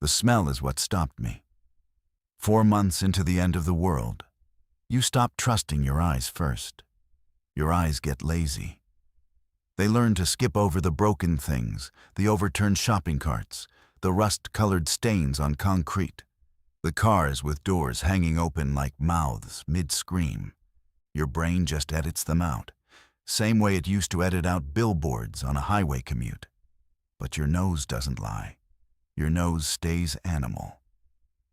The smell is what stopped me. 4 months into the end of the world, you stop trusting your eyes first. Your eyes get lazy. They learn to skip over the broken things, the overturned shopping carts, the rust-colored stains on concrete, the cars with doors hanging open like mouths mid-scream. Your brain just edits them out, same way it used to edit out billboards on a highway commute. But your nose doesn't lie. Your nose stays animal.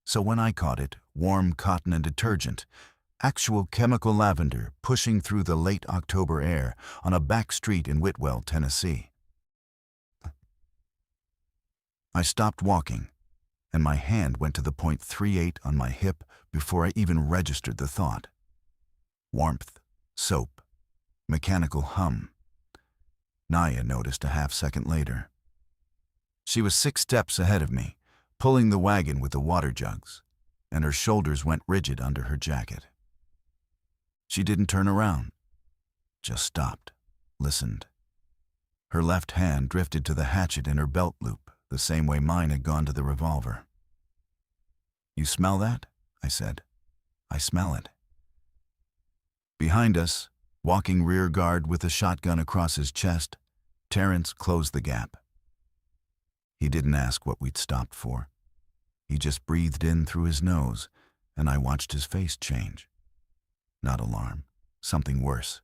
So when I caught it, warm cotton and detergent, actual chemical lavender pushing through the late October air on a back street in Whitwell, Tennessee, I stopped walking, and my hand went to the .38 on my hip before I even registered the thought. Warmth, soap, mechanical hum. Naya noticed a half-second later. She was 6 steps ahead of me, pulling the wagon with the water jugs, and her shoulders went rigid under her jacket. She didn't turn around, just stopped, listened. Her left hand drifted to the hatchet in her belt loop, the same way mine had gone to the revolver. "You smell that?" I said. "I smell it." Behind us, walking rear guard with a shotgun across his chest, Terrence closed the gap. He didn't ask what we'd stopped for. He just breathed in through his nose, and I watched his face change. Not alarm, something worse.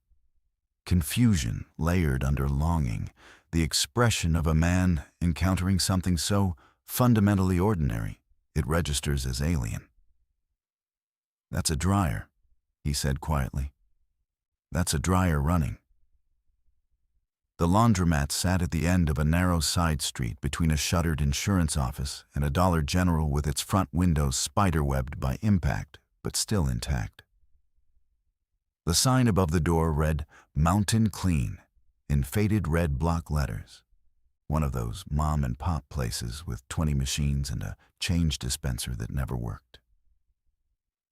Confusion layered under longing, the expression of a man encountering something so fundamentally ordinary, it registers as alien. "That's a dryer," he said quietly. "That's a dryer running." The laundromat sat at the end of a narrow side street between a shuttered insurance office and a Dollar General with its front windows spiderwebbed by impact, but still intact. The sign above the door read "Mountain Clean" in faded red block letters. One of those mom-and-pop places with 20 machines and a change dispenser that never worked.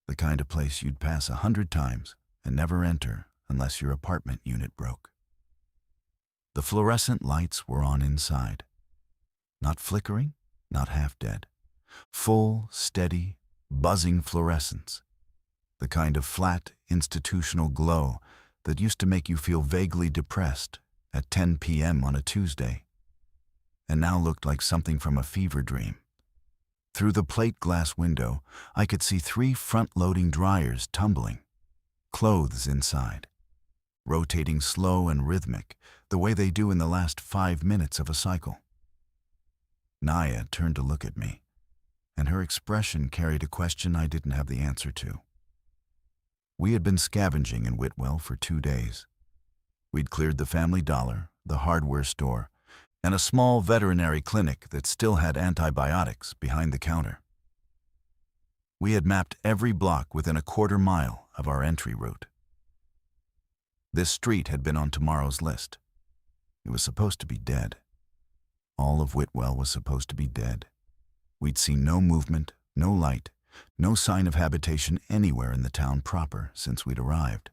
The kind of place you'd pass 100 times and never enter unless your apartment unit broke. The fluorescent lights were on inside. Not flickering, not half-dead. Full, steady, buzzing fluorescence. The kind of flat, institutional glow that used to make you feel vaguely depressed at 10 p.m. on a Tuesday, and now looked like something from a fever dream. Through the plate glass window, I could see 3 front-loading dryers tumbling, clothes inside, rotating slow and rhythmic, the way they do in the last 5 minutes of a cycle. Naya turned to look at me, and her expression carried a question I didn't have the answer to. We had been scavenging in Whitwell for 2 days. We'd cleared the Family Dollar, the hardware store, and a small veterinary clinic that still had antibiotics behind the counter. We had mapped every block within a quarter mile of our entry route. This street had been on tomorrow's list. It was supposed to be dead. All of Whitwell was supposed to be dead. We'd seen no movement, no light, no sign of habitation anywhere in the town proper since we'd arrived.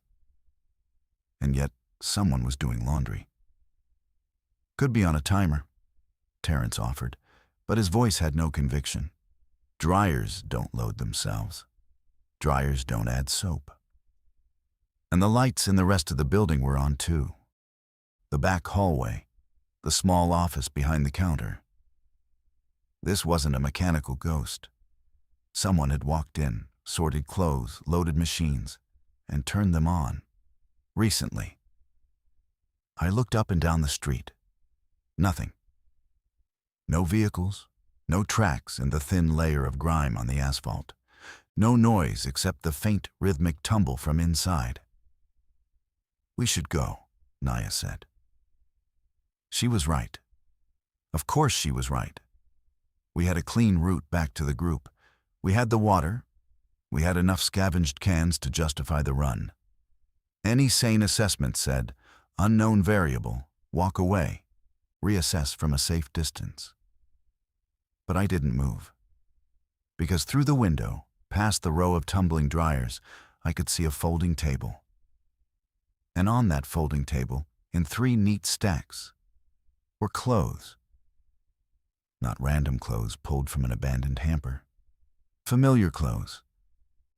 And yet, someone was doing laundry. "Could be on a timer," Terrence offered, but his voice had no conviction. Dryers don't load themselves. Dryers don't add soap. And the lights in the rest of the building were on too. The back hallway, the small office behind the counter. This wasn't a mechanical ghost. Someone had walked in, sorted clothes, loaded machines, and turned them on. Recently. I looked up and down the street. Nothing. No vehicles, no tracks in the thin layer of grime on the asphalt. No noise except the faint rhythmic tumble from inside. "We should go," Naya said. She was right. Of course she was right. We had a clean route back to the group. We had the water. We had enough scavenged cans to justify the run. Any sane assessment said, unknown variable, walk away, reassess from a safe distance. But I didn't move. Because through the window, past the row of tumbling dryers, I could see a folding table. And on that folding table, in 3 neat stacks, were clothes. Not random clothes pulled from an abandoned hamper. Familiar clothes.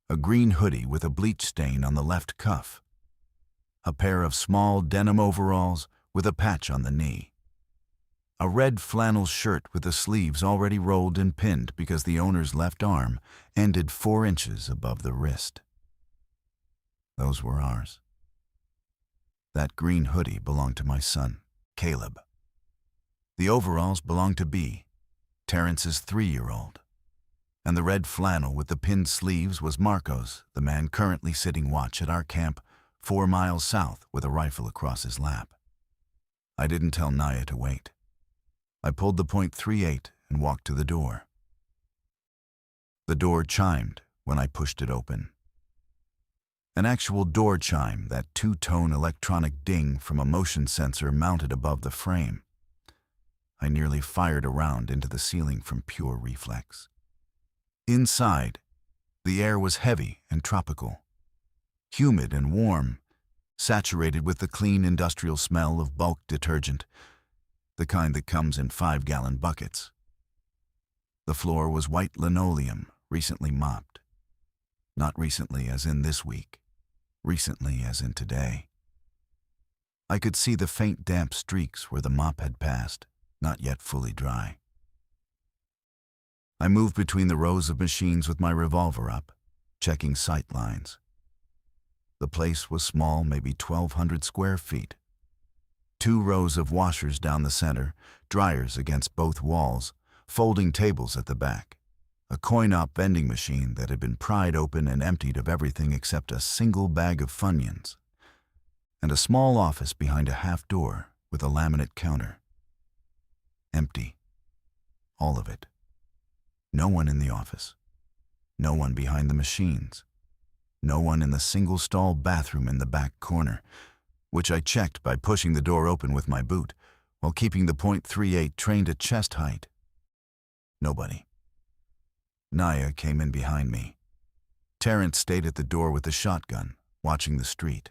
A green hoodie with a bleach stain on the left cuff. A pair of small denim overalls with a patch on the knee. A red flannel shirt with the sleeves already rolled and pinned because the owner's left arm ended 4 inches above the wrist. Those were ours. That green hoodie belonged to my son, Caleb. The overalls belonged to B, Terrence's 3-year-old. And the red flannel with the pinned sleeves was Marcos, the man currently sitting watch at our camp 4 miles south with a rifle across his lap. I didn't tell Naya to wait. I pulled the .38 and walked to the door. The door chimed when I pushed it open. An actual door chime, that 2-tone electronic ding from a motion sensor mounted above the frame. I nearly fired a round into the ceiling from pure reflex. Inside, the air was heavy and tropical, humid and warm, saturated with the clean industrial smell of bulk detergent, the kind that comes in 5-gallon buckets. The floor was white linoleum, recently mopped. Not recently as in this week, recently as in today. I could see the faint damp streaks where the mop had passed, not yet fully dry. I moved between the rows of machines with my revolver up, checking sight lines. The place was small, maybe 1,200 square feet. 2 rows of washers down the center, dryers against both walls, folding tables at the back, a coin-op vending machine that had been pried open and emptied of everything except a single bag of Funyuns, and a small office behind a half door with a laminate counter. Empty. All of it. No one in the office. No one behind the machines. No one in the single-stall bathroom in the back corner, which I checked by pushing the door open with my boot while keeping the .38 trained at chest height. Nobody. Naya came in behind me. Terrence stayed at the door with the shotgun, watching the street.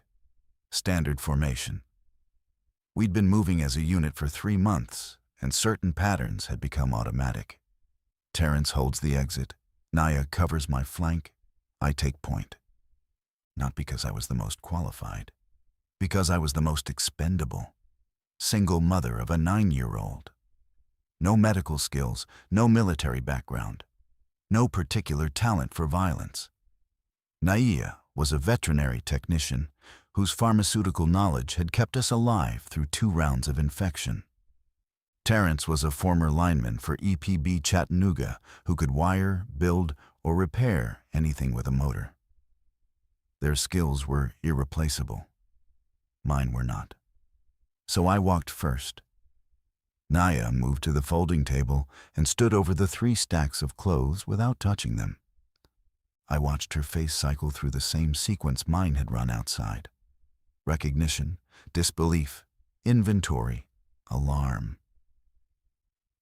Standard formation. We'd been moving as a unit for 3 months, and certain patterns had become automatic. Terrence holds the exit. Naya covers my flank. I take point. Not because I was the most qualified. Because I was the most expendable. Single mother of a 9-year-old. No medical skills, no military background. No particular talent for violence. Naya was a veterinary technician whose pharmaceutical knowledge had kept us alive through 2 rounds of infection. Terrence was a former lineman for EPB Chattanooga who could wire, build, or repair anything with a motor. Their skills were irreplaceable. Mine were not. So I walked first. Naya moved to the folding table and stood over the 3 stacks of clothes without touching them. I watched her face cycle through the same sequence mine had run outside. Recognition, disbelief, inventory, alarm.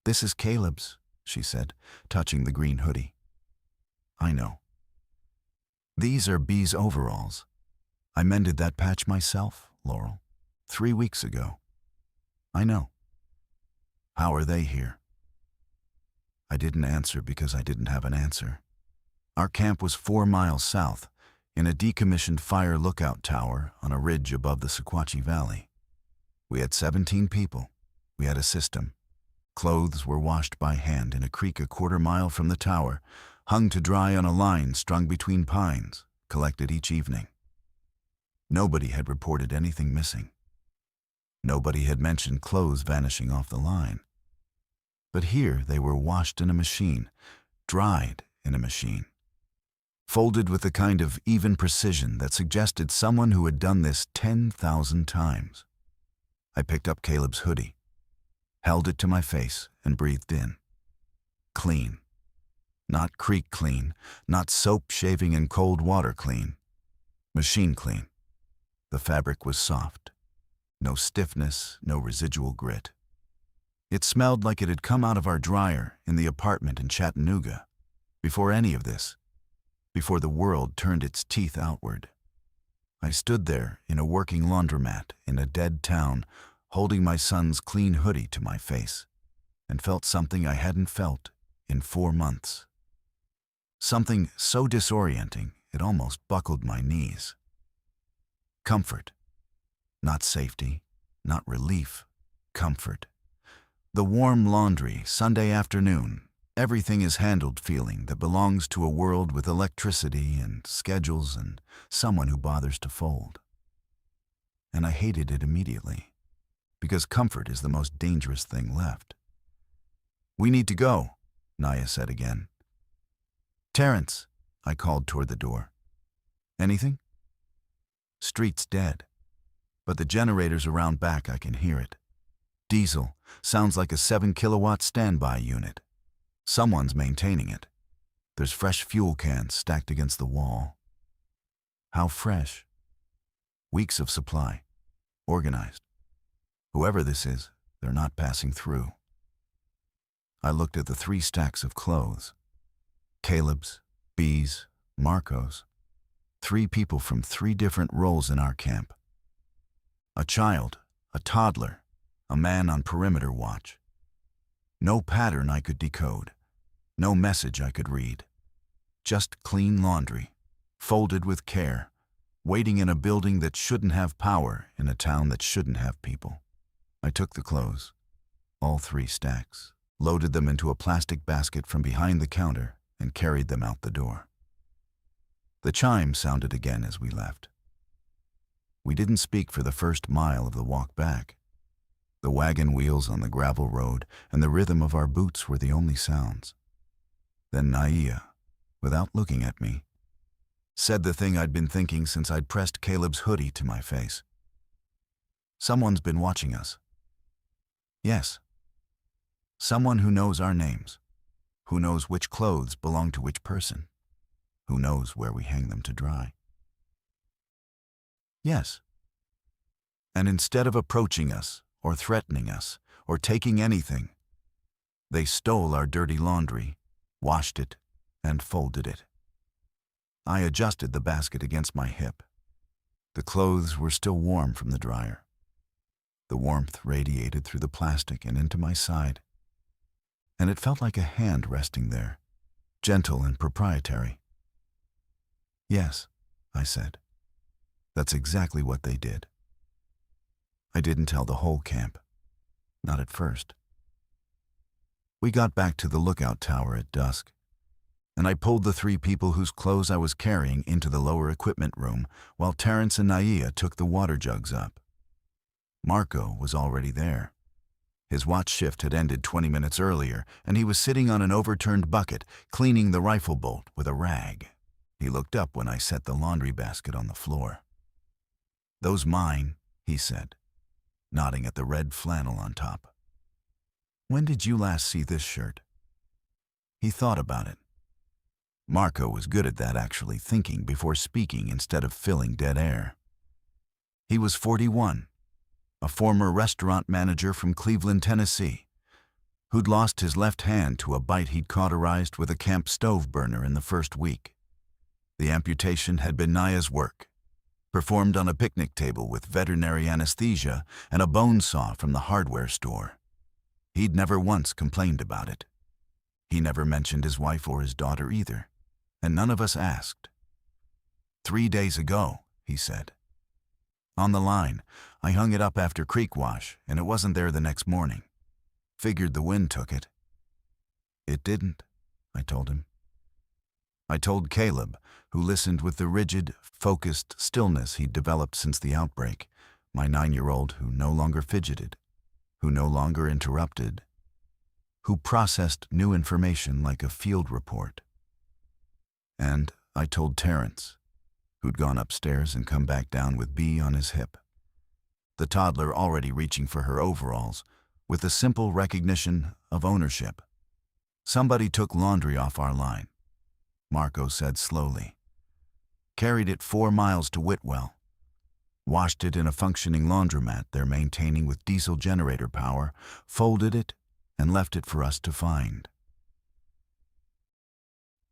"This is Caleb's," she said, touching the green hoodie. "I know." "These are B's overalls. I mended that patch myself, Laurel, 3 weeks ago." "I know." "How are they here?" I didn't answer because I didn't have an answer. Our camp was 4 miles south, in a decommissioned fire lookout tower on a ridge above the Sequatchie Valley. We had 17 people. We had a system. Clothes were washed by hand in a creek a 1/4 mile from the tower, hung to dry on a line strung between pines, collected each evening. Nobody had reported anything missing. Nobody had mentioned clothes vanishing off the line. But here they were washed in a machine, dried in a machine, folded with the kind of even precision that suggested someone who had done this 10,000 times. I picked up Caleb's hoodie, held it to my face, and breathed in. Clean. Not creek clean, not soap shaving in cold water clean. Machine clean. The fabric was soft. No stiffness, no residual grit. It smelled like it had come out of our dryer in the apartment in Chattanooga, before any of this, before the world turned its teeth outward. I stood there in a working laundromat in a dead town, holding my son's clean hoodie to my face. and felt something I hadn't felt in 4 months. Something so disorienting it almost buckled my knees. Comfort. Not safety, not relief. Comfort. The warm laundry, Sunday afternoon, everything is handled feeling that belongs to a world with electricity and schedules and someone who bothers to fold. And I hated it immediately, because comfort is the most dangerous thing left. "We need to go," Naya said again. "Terrence," I called toward the door. "Anything?" "Street's dead, but the generators around back, I can hear it. Diesel, sounds like a 7-kilowatt standby unit. Someone's maintaining it. There's fresh fuel cans stacked against the wall." "How fresh?" "Weeks of supply. Organized. Whoever this is, they're not passing through." I looked at the 3 stacks of clothes. Caleb's, B's, Marco's. 3 people from 3 different roles in our camp. A child, a toddler, a man on perimeter watch. No pattern I could decode. No message I could read. Just clean laundry, folded with care, waiting in a building that shouldn't have power in a town that shouldn't have people. I took the clothes, all 3 stacks, loaded them into a plastic basket from behind the counter, and carried them out the door. The chime sounded again as we left. We didn't speak for the first mile of the walk back. The wagon wheels on the gravel road and the rhythm of our boots were the only sounds. Then Naya, without looking at me, said the thing I'd been thinking since I'd pressed Caleb's hoodie to my face. "Someone's been watching us." "Yes. Someone who knows our names, who knows which clothes belong to which person, who knows where we hang them to dry." "Yes. And instead of approaching us, or threatening us, or taking anything, they stole our dirty laundry, washed it, and folded it." I adjusted the basket against my hip. The clothes were still warm from the dryer. The warmth radiated through the plastic and into my side, and it felt like a hand resting there, gentle and proprietary. "Yes," I said. "That's exactly what they did." I didn't tell the whole camp. Not at first. We got back to the lookout tower at dusk, and I pulled the 3 people whose clothes I was carrying into the lower equipment room while Terrence and Naya took the water jugs up. Marco was already there. His watch shift had ended 20 minutes earlier, and he was sitting on an overturned bucket, cleaning the rifle bolt with a rag. He looked up when I set the laundry basket on the floor. "Those mine," he said, nodding at the red flannel on top. "When did you last see this shirt?" He thought about it. Marco was good at that, actually thinking before speaking instead of filling dead air. He was 41, a former restaurant manager from Cleveland, Tennessee, who'd lost his left hand to a bite he'd cauterized with a camp stove burner in the first week. The amputation had been Naya's work, performed on a picnic table with veterinary anesthesia and a bone saw from the hardware store. He'd never once complained about it. He never mentioned his wife or his daughter either, and none of us asked. 3 days ago, he said. On the line, I hung it up after creek wash, and it wasn't there the next morning. Figured the wind took it. It didn't, I told him. I told Caleb, who listened with the rigid, focused stillness he'd developed since the outbreak, my 9-year-old who no longer fidgeted, who no longer interrupted, who processed new information like a field report. And I told Terrence, who'd gone upstairs and come back down with B on his hip, the toddler already reaching for her overalls, with the simple recognition of ownership. Somebody took laundry off our line, Marco said slowly. Carried it 4 miles to Whitwell. Washed it in a functioning laundromat they're maintaining with diesel generator power, folded it, and left it for us to find.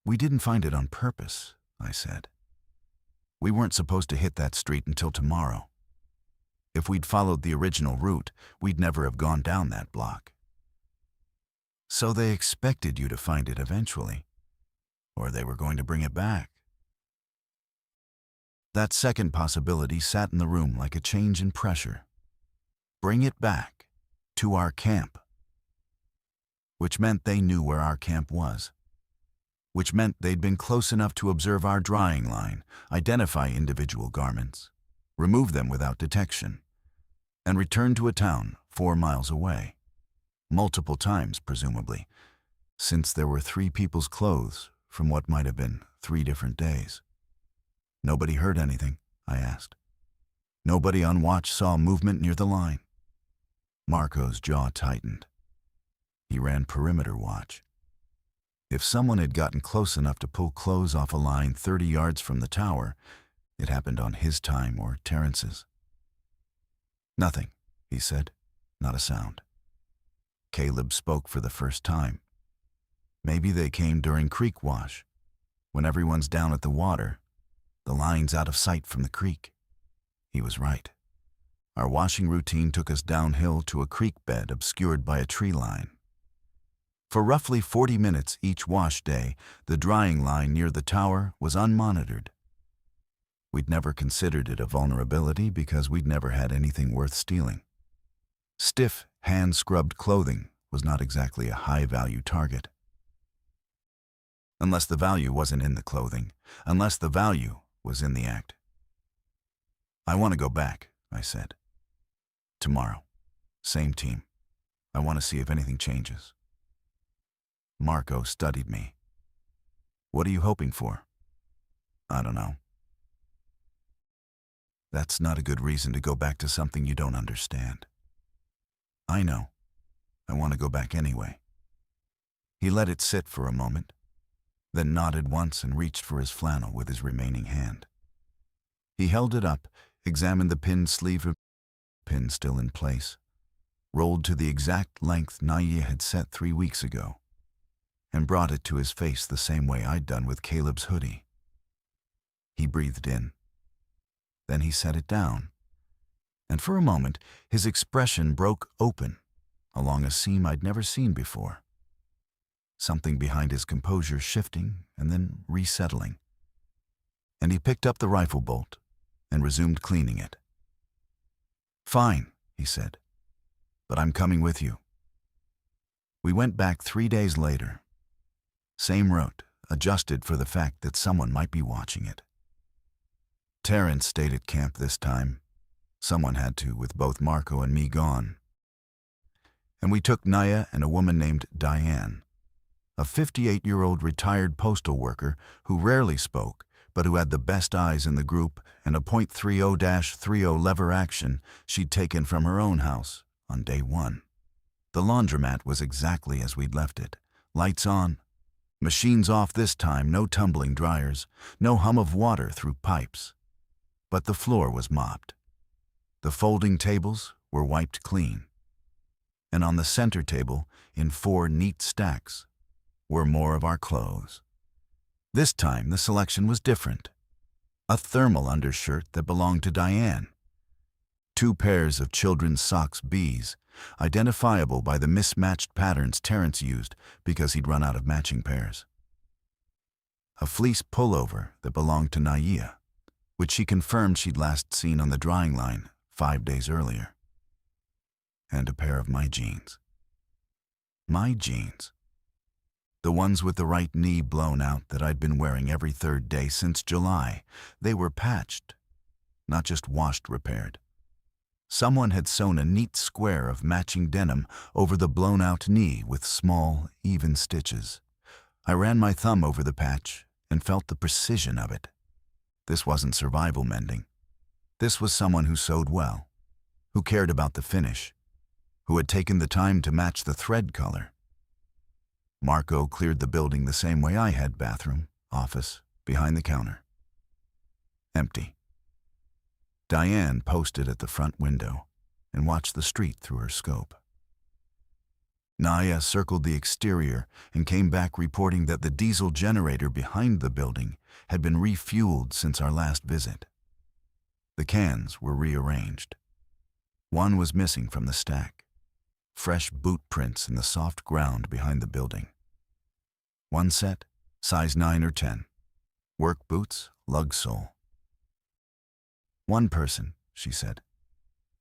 We didn't find it on purpose, I said. We weren't supposed to hit that street until tomorrow. If we'd followed the original route, we'd never have gone down that block. So they expected you to find it eventually, or they were going to bring it back. That second possibility sat in the room like a change in pressure. Bring it back to our camp. Which meant they knew where our camp was. Which meant they'd been close enough to observe our drying line, identify individual garments, remove them without detection, and return to a town 4 miles away. Multiple times, presumably, since there were 3 people's clothes from what might have been 3 different days. Nobody heard anything, I asked. Nobody on watch saw movement near the line. Marco's jaw tightened. He ran perimeter watch. If someone had gotten close enough to pull clothes off a line 30 yards from the tower, it happened on his time or Terrence's. Nothing, he said. Not a sound. Caleb spoke for the first time. Maybe they came during creek wash, when everyone's down at the water, the line's out of sight from the creek. He was right. Our washing routine took us downhill to a creek bed obscured by a tree line. For roughly 40 minutes each wash day, the drying line near the tower was unmonitored. We'd never considered it a vulnerability because we'd never had anything worth stealing. Stiff, hand-scrubbed clothing was not exactly a high-value target. Unless the value wasn't in the clothing, unless the value was in the act. I want to go back, I said. Tomorrow. Same team. I want to see if anything changes. Marco studied me. What are you hoping for? I don't know. That's not a good reason to go back to something you don't understand. I know. I want to go back anyway. He let it sit for a moment, then nodded once and reached for his flannel with his remaining hand. He held it up, examined the pinned sleeve, pin still in place, rolled to the exact length Naya had set 3 weeks ago, and brought it to his face the same way I'd done with Caleb's hoodie. He breathed in. Then he set it down, and for a moment his expression broke open along a seam I'd never seen before. Something behind his composure shifting and then resettling. And he picked up the rifle bolt and resumed cleaning it. Fine, he said, but I'm coming with you. We went back 3 days later. Same route, adjusted for the fact that someone might be watching it. Terrence stayed at camp this time. Someone had to, with both Marco and me gone. And we took Naya and a woman named Diane, a 58-year-old retired postal worker who rarely spoke, but who had the best eyes in the group and a .30-30 lever action she'd taken from her own house on day 1. The laundromat was exactly as we'd left it. Lights on, machines off this time, no tumbling dryers, no hum of water through pipes. But the floor was mopped. The folding tables were wiped clean. And on the center table, in 4 neat stacks, were more of our clothes. This time the selection was different. A thermal undershirt that belonged to Diane. 2 pairs of children's socks B's, identifiable by the mismatched patterns Terrence used because he'd run out of matching pairs. A fleece pullover that belonged to Naya, which she confirmed she'd last seen on the drying line 5 days earlier. And a pair of my jeans. My jeans. The ones with the right knee blown out that I'd been wearing every 3rd day since July. They were patched, not just washed repaired. Someone had sewn a neat square of matching denim over the blown-out knee with small, even stitches. I ran my thumb over the patch and felt the precision of it. This wasn't survival mending. This was someone who sewed well, who cared about the finish, who had taken the time to match the thread color. Marco cleared the building the same way I had: bathroom, office, behind the counter. Empty. Diane posted at the front window and watched the street through her scope. Naya circled the exterior and came back reporting that the diesel generator behind the building had been refueled since our last visit. The cans were rearranged. One was missing from the stack. fresh boot prints in the soft ground behind the building. One set, size 9 or 10. Work boots, lug sole. One person, she said,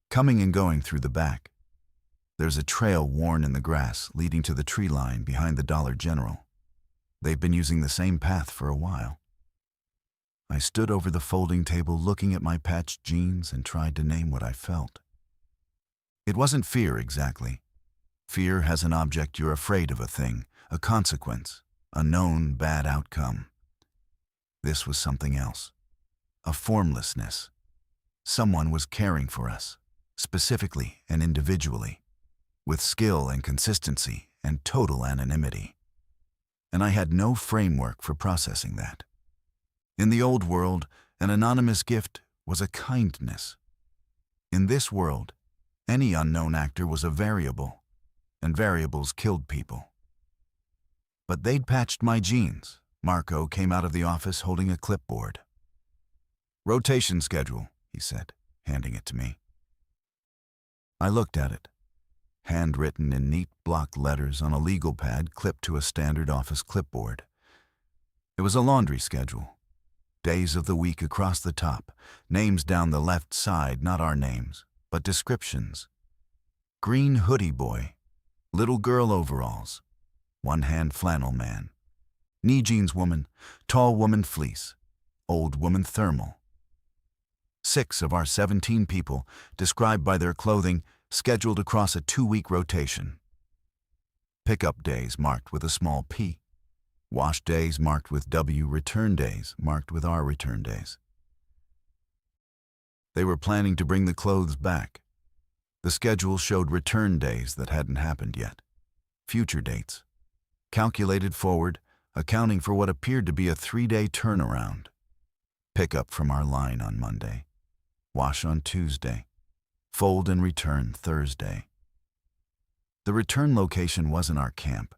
coming and going through the back. There's a trail worn in the grass leading to the tree line behind the Dollar General. They've been using the same path for a while. I stood over the folding table looking at my patched jeans and tried to name what I felt. It wasn't fear exactly. Fear has an object you're afraid of, a thing, a consequence, a known bad outcome. This was something else, a formlessness. Someone was caring for us, specifically and individually, with skill and consistency and total anonymity. And I had no framework for processing that. In the old world, an anonymous gift was a kindness. In this world, any unknown actor was a variable, and variables killed people. But they'd patched my jeans. Marco came out of the office holding a clipboard. "Rotation schedule," he said, handing it to me. I looked at it, handwritten in neat block letters on a legal pad clipped to a standard office clipboard. It was a laundry schedule. Days of the week across the top, names down the left side, not our names, but descriptions. Green hoodie boy, little girl overalls, one-hand flannel man, knee jeans woman, tall woman fleece, old woman thermal. 6 of our 17 people, described by their clothing, scheduled across a 2-week rotation. Pickup days marked with a small P. Wash days marked with W. Return days marked with R. Return days. They were planning to bring the clothes back. The schedule showed return days that hadn't happened yet. Future dates. Calculated forward, accounting for what appeared to be a 3-day turnaround. Pickup from our line on Monday. Wash on Tuesday. Fold and return Thursday. The return location wasn't our camp.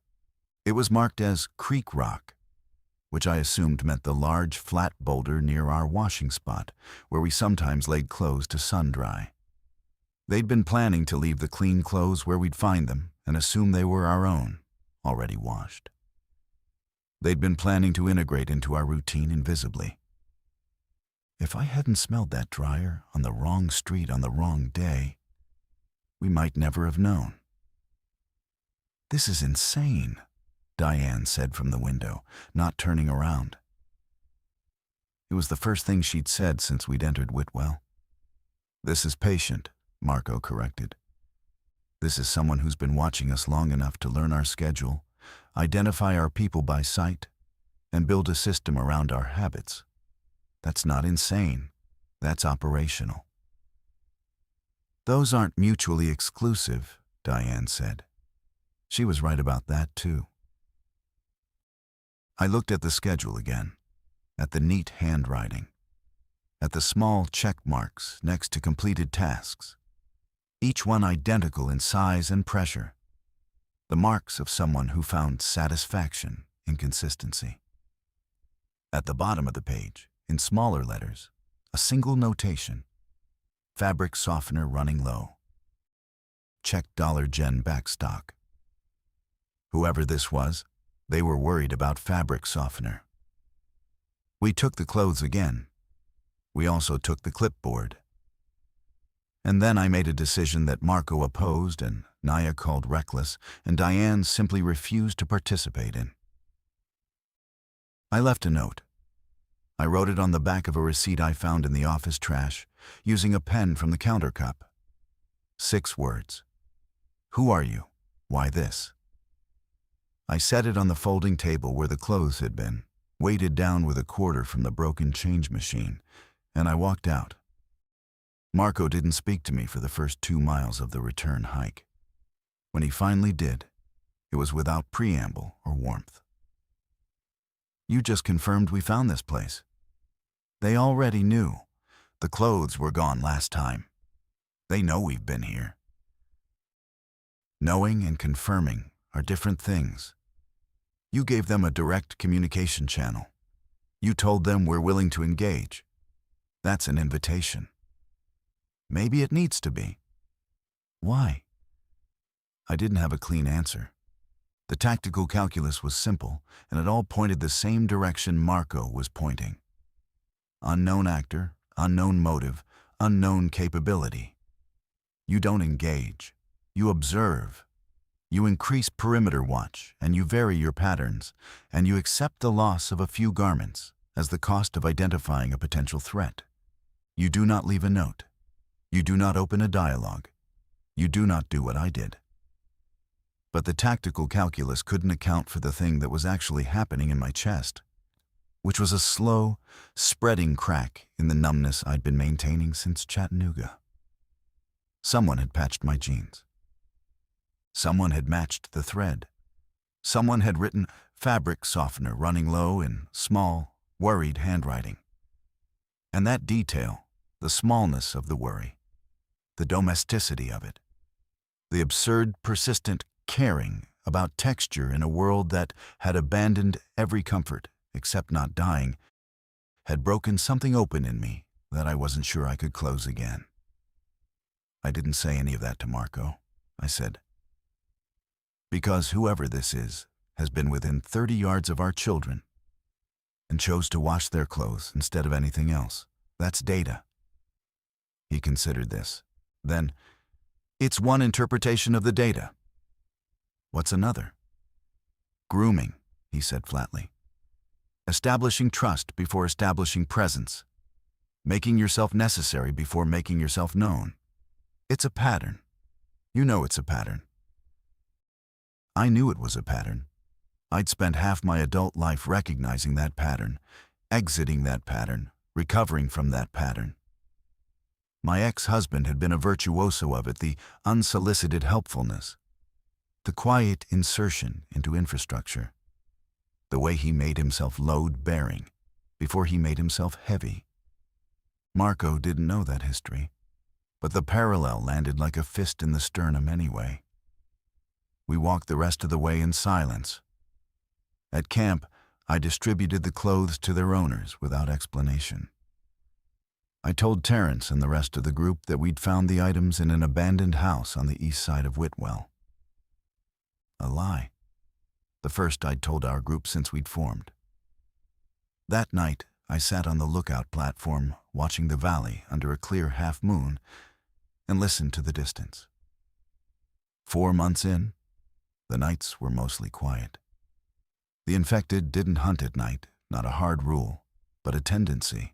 It was marked as Creek Rock, which I assumed meant the large, flat boulder near our washing spot, where we sometimes laid clothes to sun-dry. They'd been planning to leave the clean clothes where we'd find them and assume they were our own, already washed. They'd been planning to integrate into our routine invisibly. If I hadn't smelled that dryer on the wrong street on the wrong day, we might never have known. "This is insane," Diane said from the window, not turning around. It was the first thing she'd said since we'd entered Whitwell. "This is patient," Marco corrected. "This is someone who's been watching us long enough to learn our schedule, identify our people by sight, and build a system around our habits. That's not insane. That's operational." "Those aren't mutually exclusive," Diane said. She was right about that, too. I looked at the schedule again, at the neat handwriting, at the small check marks next to completed tasks, each one identical in size and pressure, the marks of someone who found satisfaction in consistency. At the bottom of the page, in smaller letters, a single notation: fabric softener running low. Check Dollar Gen backstock. Whoever this was, they were worried about fabric softener. We took the clothes again. We also took the clipboard. And then I made a decision that Marco opposed and Naya called reckless, and Diane simply refused to participate in. I left a note. I wrote it on the back of a receipt I found in the office trash, using a pen from the counter cup. 6 words. "Who are you? Why this?" I set it on the folding table where the clothes had been, weighted down with a quarter from the broken change machine, and I walked out. Marco didn't speak to me for the first 2 miles of the return hike. When he finally did, it was without preamble or warmth. "You just confirmed we found this place." They already knew. The clothes were gone last time. They know we've been here. Knowing and confirming are different things. You gave them a direct communication channel. You told them we're willing to engage. That's an invitation. Maybe it needs to be. Why? I didn't have a clean answer. The tactical calculus was simple, and it all pointed the same direction Marco was pointing. Unknown actor, unknown motive, unknown capability. You don't engage. You observe. You increase perimeter watch, and you vary your patterns, and you accept the loss of a few garments as the cost of identifying a potential threat. You do not leave a note. You do not open a dialogue. You do not do what I did. But the tactical calculus couldn't account for the thing that was actually happening in my chest, which was a slow, spreading crack in the numbness I'd been maintaining since Chattanooga. Someone had patched my jeans. Someone had matched the thread. Someone had written fabric softener running low in small, worried handwriting. And that detail, the smallness of the worry, the domesticity of it, the absurd, persistent caring about texture in a world that had abandoned every comfort except not dying, had broken something open in me that I wasn't sure I could close again. I didn't say any of that to Marco. I said, because whoever this is has been within 30 yards of our children and chose to wash their clothes instead of anything else. That's data. He considered this. Then, it's one interpretation of the data. What's another? Grooming, he said flatly. Establishing trust before establishing presence. Making yourself necessary before making yourself known. It's a pattern. You know it's a pattern. I knew it was a pattern. I'd spent half my adult life recognizing that pattern, exiting that pattern, recovering from that pattern. My ex-husband had been a virtuoso of it, the unsolicited helpfulness, the quiet insertion into infrastructure, the way he made himself load-bearing before he made himself heavy. Marco didn't know that history, but the parallel landed like a fist in the sternum anyway. We walked the rest of the way in silence. At camp, I distributed the clothes to their owners without explanation. I told Terrence and the rest of the group that we'd found the items in an abandoned house on the east side of Whitwell. A lie. The first I'd told our group since we'd formed. That night, I sat on the lookout platform watching the valley under a clear half-moon and listened to the distance. 4 months in, the nights were mostly quiet. The infected didn't hunt at night, not a hard rule, but a tendency.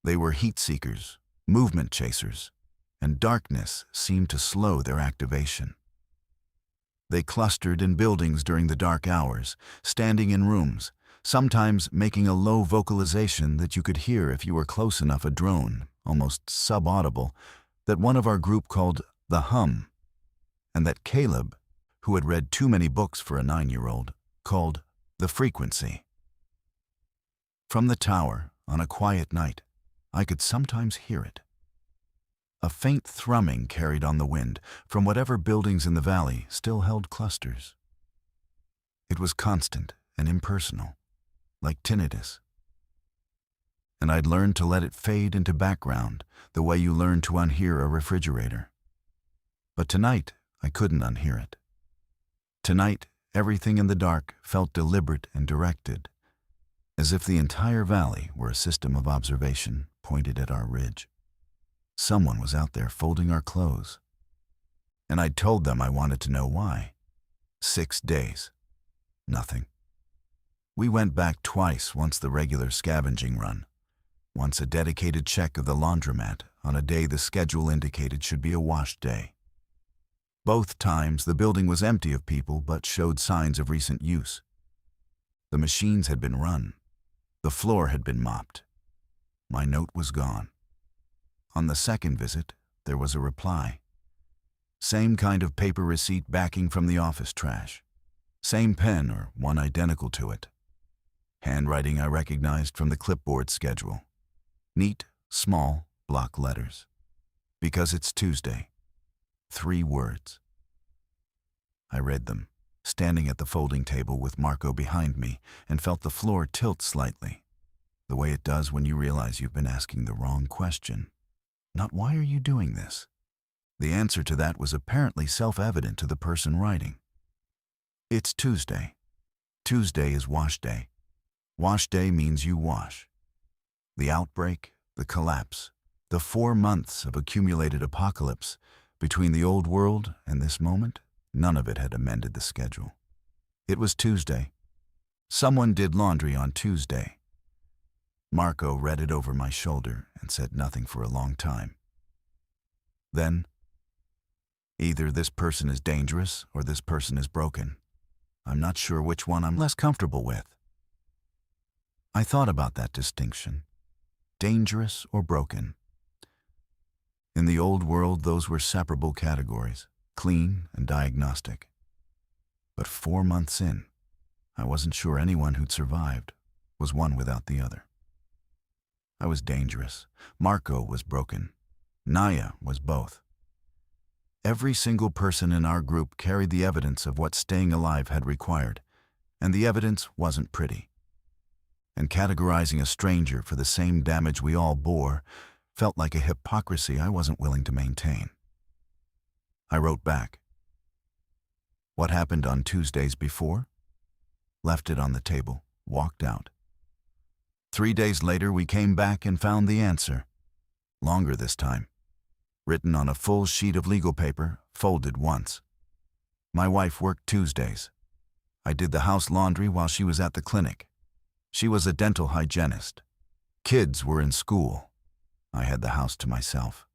They were heat seekers, movement chasers, and darkness seemed to slow their activation. They clustered in buildings during the dark hours, standing in rooms, sometimes making a low vocalization that you could hear if you were close enough, a drone, almost subaudible, that one of our group called the hum, and that Caleb, who had read too many books for a 9-year-old, called the frequency. From the tower, on a quiet night, I could sometimes hear it. A faint thrumming carried on the wind from whatever buildings in the valley still held clusters. It was constant and impersonal, like tinnitus. And I'd learned to let it fade into background the way you learn to unhear a refrigerator. But tonight, I couldn't unhear it. Tonight, everything in the dark felt deliberate and directed, as if the entire valley were a system of observation pointed at our ridge. Someone was out there folding our clothes. And I'd told them I wanted to know why. 6 days. Nothing. We went back twice, once the regular scavenging run, once a dedicated check of the laundromat on a day the schedule indicated should be a wash day. Both times the building was empty of people but showed signs of recent use. The machines had been run. The floor had been mopped. My note was gone. On the second visit, there was a reply. Same kind of paper receipt backing from the office trash. Same pen or one identical to it. Handwriting I recognized from the clipboard schedule. Neat, small, block letters. Because it's Tuesday. 3 words. I read them, standing at the folding table with Marco behind me, and felt the floor tilt slightly, the way it does when you realize you've been asking the wrong question. Not why are you doing this, The answer to that was apparently self-evident to the person writing. It's Tuesday. Tuesday is wash day. Wash day means you wash. The outbreak, the collapse, the 4 months of accumulated apocalypse between the old world and this moment, none of it had amended the schedule. It was Tuesday. Someone did laundry on Tuesday. Marco read it over my shoulder and said nothing for a long time. Then, either this person is dangerous or this person is broken. I'm not sure which one I'm less comfortable with. I thought about that distinction. Dangerous or broken. In the old world, those were separable categories, clean and diagnostic. But 4 months in, I wasn't sure anyone who'd survived was one without the other. I was dangerous. Marco was broken. Naya was both. Every single person in our group carried the evidence of what staying alive had required, and the evidence wasn't pretty. And categorizing a stranger for the same damage we all bore felt like a hypocrisy I wasn't willing to maintain. I wrote back. What happened on Tuesdays before? Left it on the table, walked out. 3 days later, we came back and found the answer. Longer this time. Written on a full sheet of legal paper, folded once. My wife worked Tuesdays. I did the house laundry while she was at the clinic. She was a dental hygienist. Kids were in school. I had the house to myself.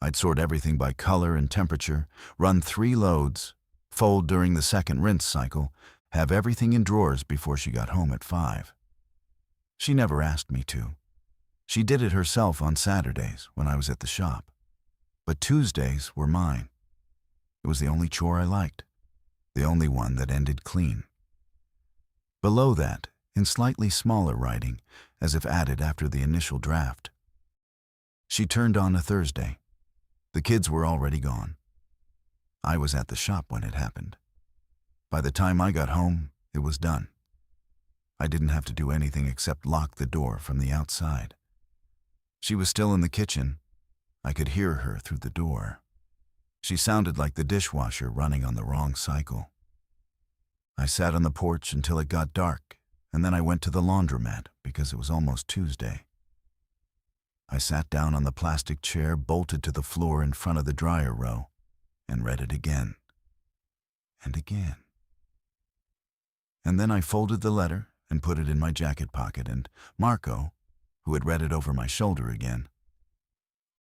I'd sort everything by color and temperature, run 3 loads, fold during the second rinse cycle, have everything in drawers before she got home at 5. She never asked me to. She did it herself on Saturdays when I was at the shop. But Tuesdays were mine. It was the only chore I liked, the only one that ended clean. Below that, in slightly smaller writing, as if added after the initial draft. She turned on a Thursday. The kids were already gone. I was at the shop when it happened. By the time I got home, it was done. I didn't have to do anything except lock the door from the outside. She was still in the kitchen. I could hear her through the door. She sounded like the dishwasher running on the wrong cycle. I sat on the porch until it got dark, and then I went to the laundromat because it was almost Tuesday. I sat down on the plastic chair bolted to the floor in front of the dryer row and read it again and again. And then I folded the letter and put it in my jacket pocket, and Marco, who had read it over my shoulder again,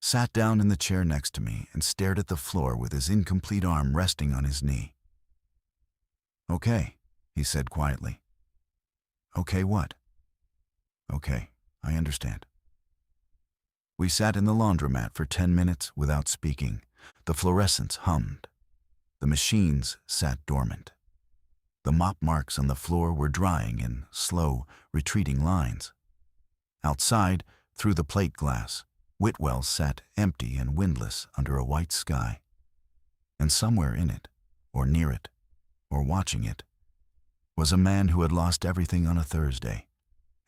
sat down in the chair next to me and stared at the floor with his incomplete arm resting on his knee. "Okay," he said quietly. "Okay, what?" "Okay, I understand." We sat in the laundromat for 10 minutes without speaking. The fluorescents hummed. The machines sat dormant. The mop marks on the floor were drying in slow, retreating lines. Outside, through the plate glass, Whitwell sat empty and windless under a white sky. And somewhere in it, or near it, or watching it, was a man who had lost everything on a Thursday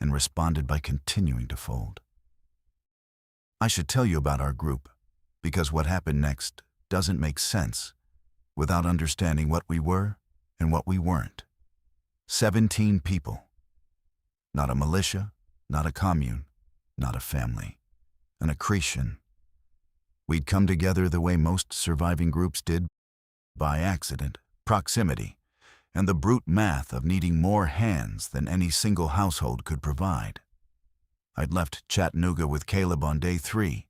and responded by continuing to fold. I should tell you about our group, because what happened next doesn't make sense without understanding what we were and what we weren't. 17 people. Not a militia, not a commune, not a family. An accretion. We'd come together the way most surviving groups did, by accident, proximity, and the brute math of needing more hands than any single household could provide. I'd left Chattanooga with Caleb on day 3,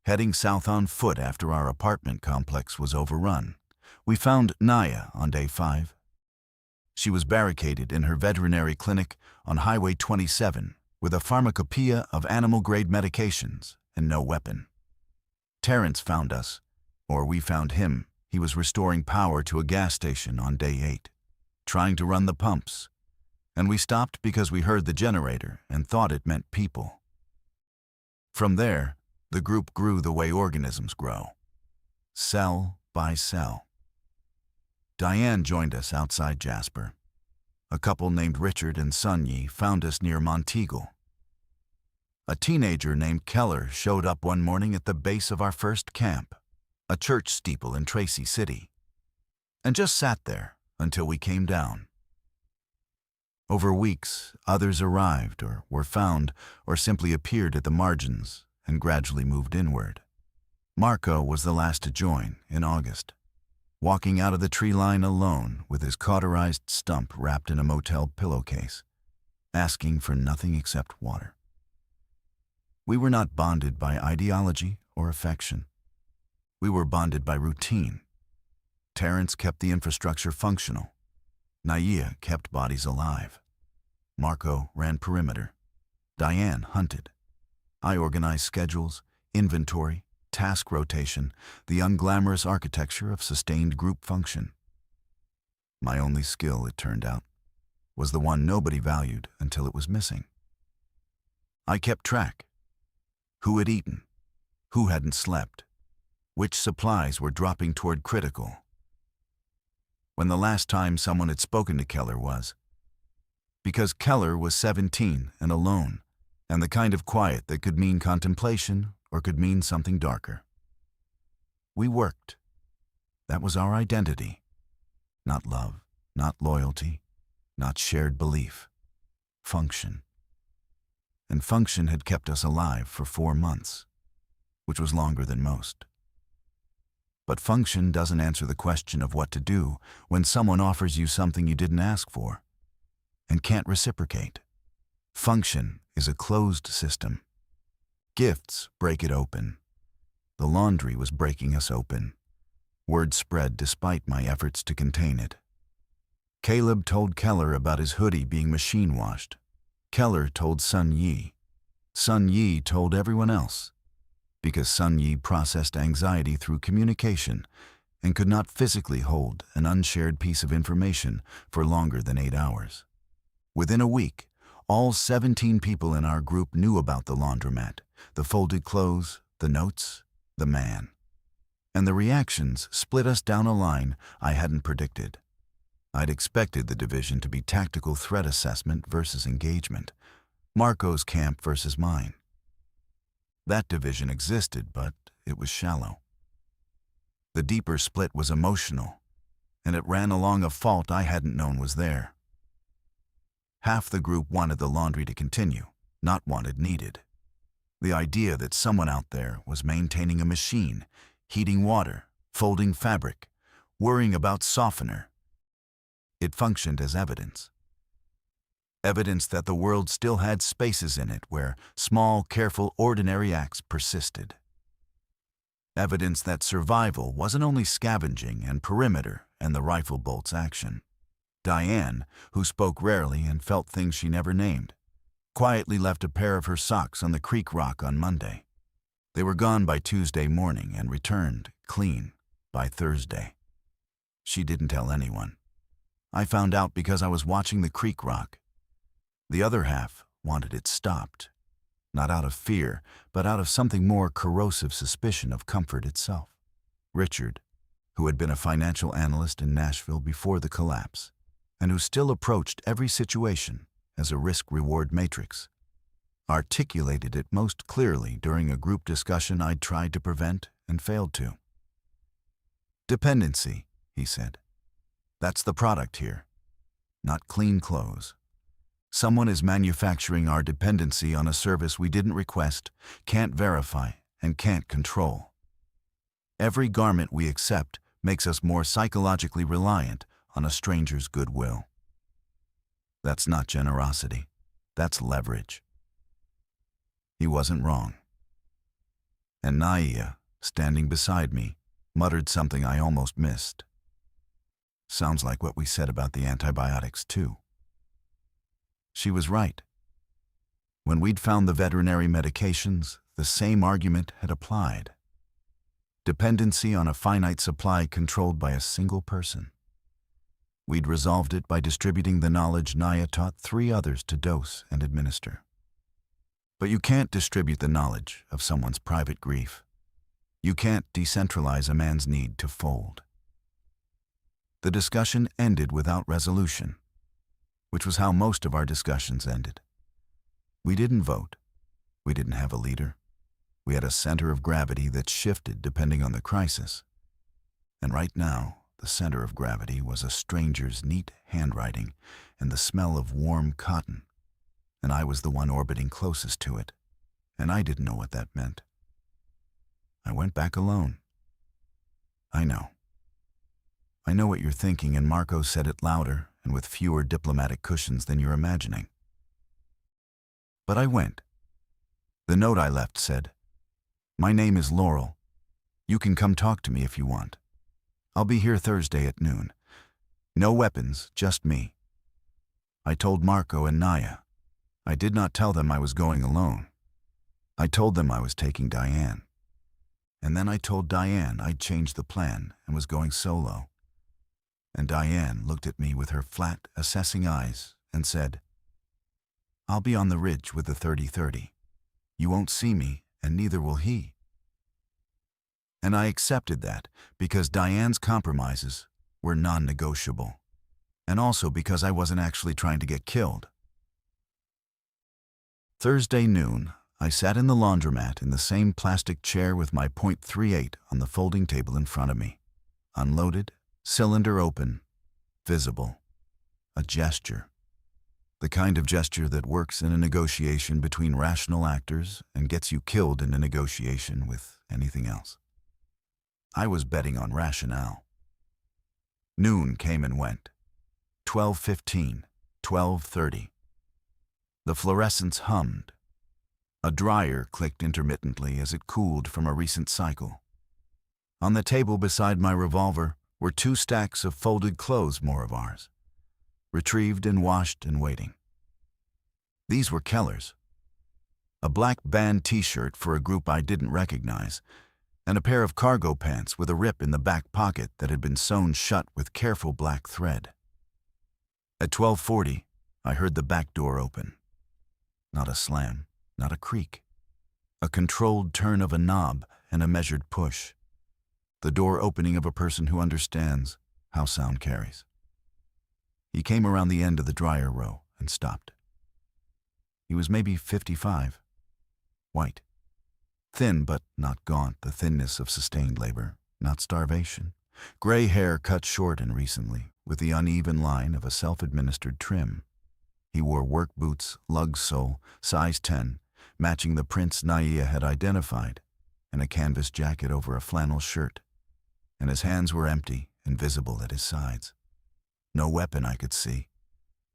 heading south on foot after our apartment complex was overrun. We found Naya on day 5. She was barricaded in her veterinary clinic on Highway 27 with a pharmacopoeia of animal-grade medications and no weapon. Terrence found us, or we found him. He was restoring power to a gas station on day 8, trying to run the pumps, and we stopped because we heard the generator and thought it meant people. From there, the group grew the way organisms grow, cell by cell. Diane joined us outside Jasper. A couple named Richard and Sunyi found us near Monteagle. A teenager named Keller showed up one morning at the base of our first camp. a church steeple in Tracy City, and just sat there until we came down. Over weeks, others arrived or were found or simply appeared at the margins and gradually moved inward. Marco was the last to join in August, walking out of the tree line alone with his cauterized stump wrapped in a motel pillowcase, asking for nothing except water. We were not bonded by ideology or affection. We were bonded by routine. Terrence kept the infrastructure functional. Naya kept bodies alive. Marco ran perimeter. Diane hunted. I organized schedules, inventory, task rotation, the unglamorous architecture of sustained group function. My only skill, it turned out, was the one nobody valued until it was missing. I kept track. Who had eaten? Who hadn't slept? Which supplies were dropping toward critical? When the last time someone had spoken to Keller was. Because Keller was 17 and alone, and the kind of quiet that could mean contemplation or could mean something darker. We worked. That was our identity. Not love, not loyalty, not shared belief. Function. And function had kept us alive for 4 months, which was longer than most. But function doesn't answer the question of what to do when someone offers you something you didn't ask for and can't reciprocate. Function is a closed system. Gifts break it open. The laundry was breaking us open. Word spread despite my efforts to contain it. Caleb told Keller about his hoodie being machine washed. Keller told Sun Yi. Sun Yi told everyone else, because Sun Yi processed anxiety through communication and could not physically hold an unshared piece of information for longer than 8 hours. Within a week, all 17 people in our group knew about the laundromat, the folded clothes, the notes, the man. And the reactions split us down a line I hadn't predicted. I'd expected the division to be tactical threat assessment versus engagement, Marco's camp versus mine. That division existed, but it was shallow. The deeper split was emotional, and it ran along a fault I hadn't known was there. Half the group wanted the laundry to continue, not wanted needed. The idea that someone out there was maintaining a machine, heating water, folding fabric, worrying about softener. It functioned as evidence. Evidence that the world still had spaces in it where small, careful, ordinary acts persisted. Evidence that survival wasn't only scavenging and perimeter and the rifle bolt's action. Diane, who spoke rarely and felt things she never named, quietly left a pair of her socks on the creek rock on Monday. They were gone by Tuesday morning and returned, clean, by Thursday. She didn't tell anyone. I found out because I was watching the creek rock. The other half wanted it stopped, not out of fear, but out of something more corrosive suspicion of comfort itself. Richard, who had been a financial analyst in Nashville before the collapse, and who still approached every situation as a risk-reward matrix, articulated it most clearly during a group discussion I'd tried to prevent and failed to. Dependency, he said. That's the product here, not clean clothes. Someone is manufacturing our dependency on a service we didn't request, can't verify, and can't control. Every garment we accept makes us more psychologically reliant on a stranger's goodwill. That's not generosity. That's leverage. He wasn't wrong. And Naya, standing beside me, muttered something I almost missed. Sounds like what we said about the antibiotics, too. She was right. When we'd found the veterinary medications, the same argument had applied. Dependency on a finite supply controlled by a single person. We'd resolved it by distributing the knowledge Naya taught 3 others to dose and administer. But you can't distribute the knowledge of someone's private grief. You can't decentralize a man's need to fold. The discussion ended without resolution, which was how most of our discussions ended. We didn't vote. We didn't have a leader. We had a center of gravity that shifted depending on the crisis. And right now, the center of gravity was a stranger's neat handwriting and the smell of warm cotton. And I was the one orbiting closest to it, and I didn't know what that meant. I went back alone. I know. I know what you're thinking, and Marco said it louder and with fewer diplomatic cushions than you're imagining. But I went. The note I left said, "My name is Laurel. You can come talk to me if you want. I'll be here Thursday at noon. No weapons, just me." I told Marco and Naya. I did not tell them I was going alone. I told them I was taking Diane. And then I told Diane I'd changed the plan and was going solo. And Diane looked at me with her flat, assessing eyes and said, "I'll be on the ridge with the 30-30. You won't see me, and neither will he." And I accepted that because Diane's compromises were non-negotiable, and also because I wasn't actually trying to get killed. Thursday noon, I sat in the laundromat in the same plastic chair with my .38 on the folding table in front of me. Unloaded, cylinder open, visible. A gesture. The kind of gesture that works in a negotiation between rational actors and gets you killed in a negotiation with anything else. I was betting on rationale. Noon came and went. 12:15, 12:30. The fluorescents hummed. A dryer clicked intermittently as it cooled from a recent cycle. On the table beside my revolver were 2 stacks of folded clothes, more of ours, retrieved and washed and waiting. These were Keller's. A black band t-shirt for a group I didn't recognize, and a pair of cargo pants with a rip in the back pocket that had been sewn shut with careful black thread. At 12:40, I heard the back door open. Not a slam, not a creak. A controlled turn of a knob and a measured push. The door opening of a person who understands how sound carries. He came around the end of the dryer row and stopped. He was maybe 55. White. Thin but not gaunt, the thinness of sustained labor, not starvation. Gray hair cut short and recently, with the uneven line of a self-administered trim. He wore work boots, lug sole, size 10, matching the prints Naya had identified, and a canvas jacket over a flannel shirt. And his hands were empty and visible at his sides. No weapon I could see.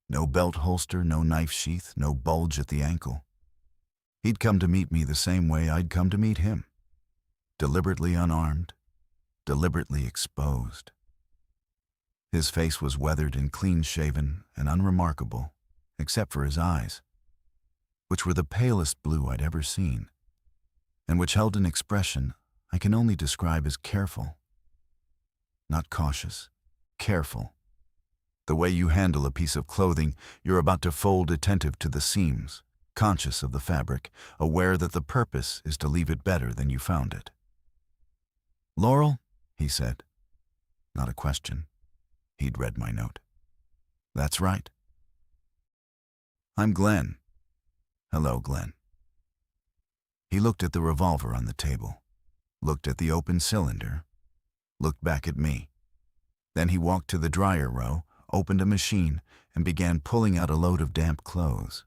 No belt holster, no knife sheath, no bulge at the ankle. He'd come to meet me the same way I'd come to meet him. Deliberately unarmed, deliberately exposed. His face was weathered and clean-shaven and unremarkable, except for his eyes, which were the palest blue I'd ever seen, and which held an expression I can only describe as careful. Not cautious, careful. The way you handle a piece of clothing you're about to fold, attentive to the seams, conscious of the fabric, aware that the purpose is to leave it better than you found it. "Laurel?" he said. Not a question. He'd read my note. "That's right." "I'm Glenn." "Hello, Glenn." He looked at the revolver on the table, looked at the open cylinder, looked back at me. Then he walked to the dryer row, opened a machine, and began pulling out a load of damp clothes.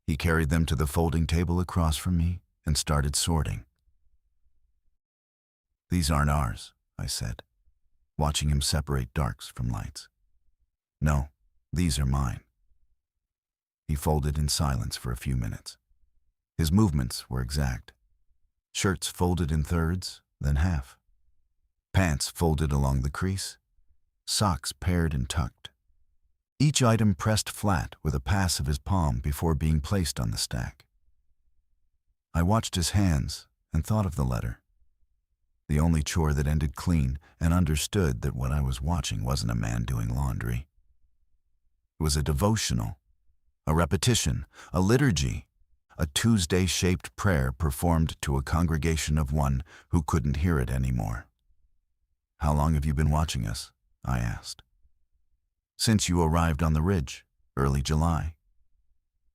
He carried them to the folding table across from me and started sorting. "These aren't ours," I said, watching him separate darks from lights. "No, these are mine." He folded in silence for a few minutes. His movements were exact. Shirts folded in thirds, then half. Pants folded along the crease. Socks paired and tucked. Each item pressed flat with a pass of his palm before being placed on the stack. I watched his hands and thought of the letter. The only chore that ended clean, and understood that what I was watching wasn't a man doing laundry. It was a devotional, a repetition, a liturgy, a Tuesday-shaped prayer performed to a congregation of one who couldn't hear it anymore. "How long have you been watching us?" I asked. "Since you arrived on the ridge, early July."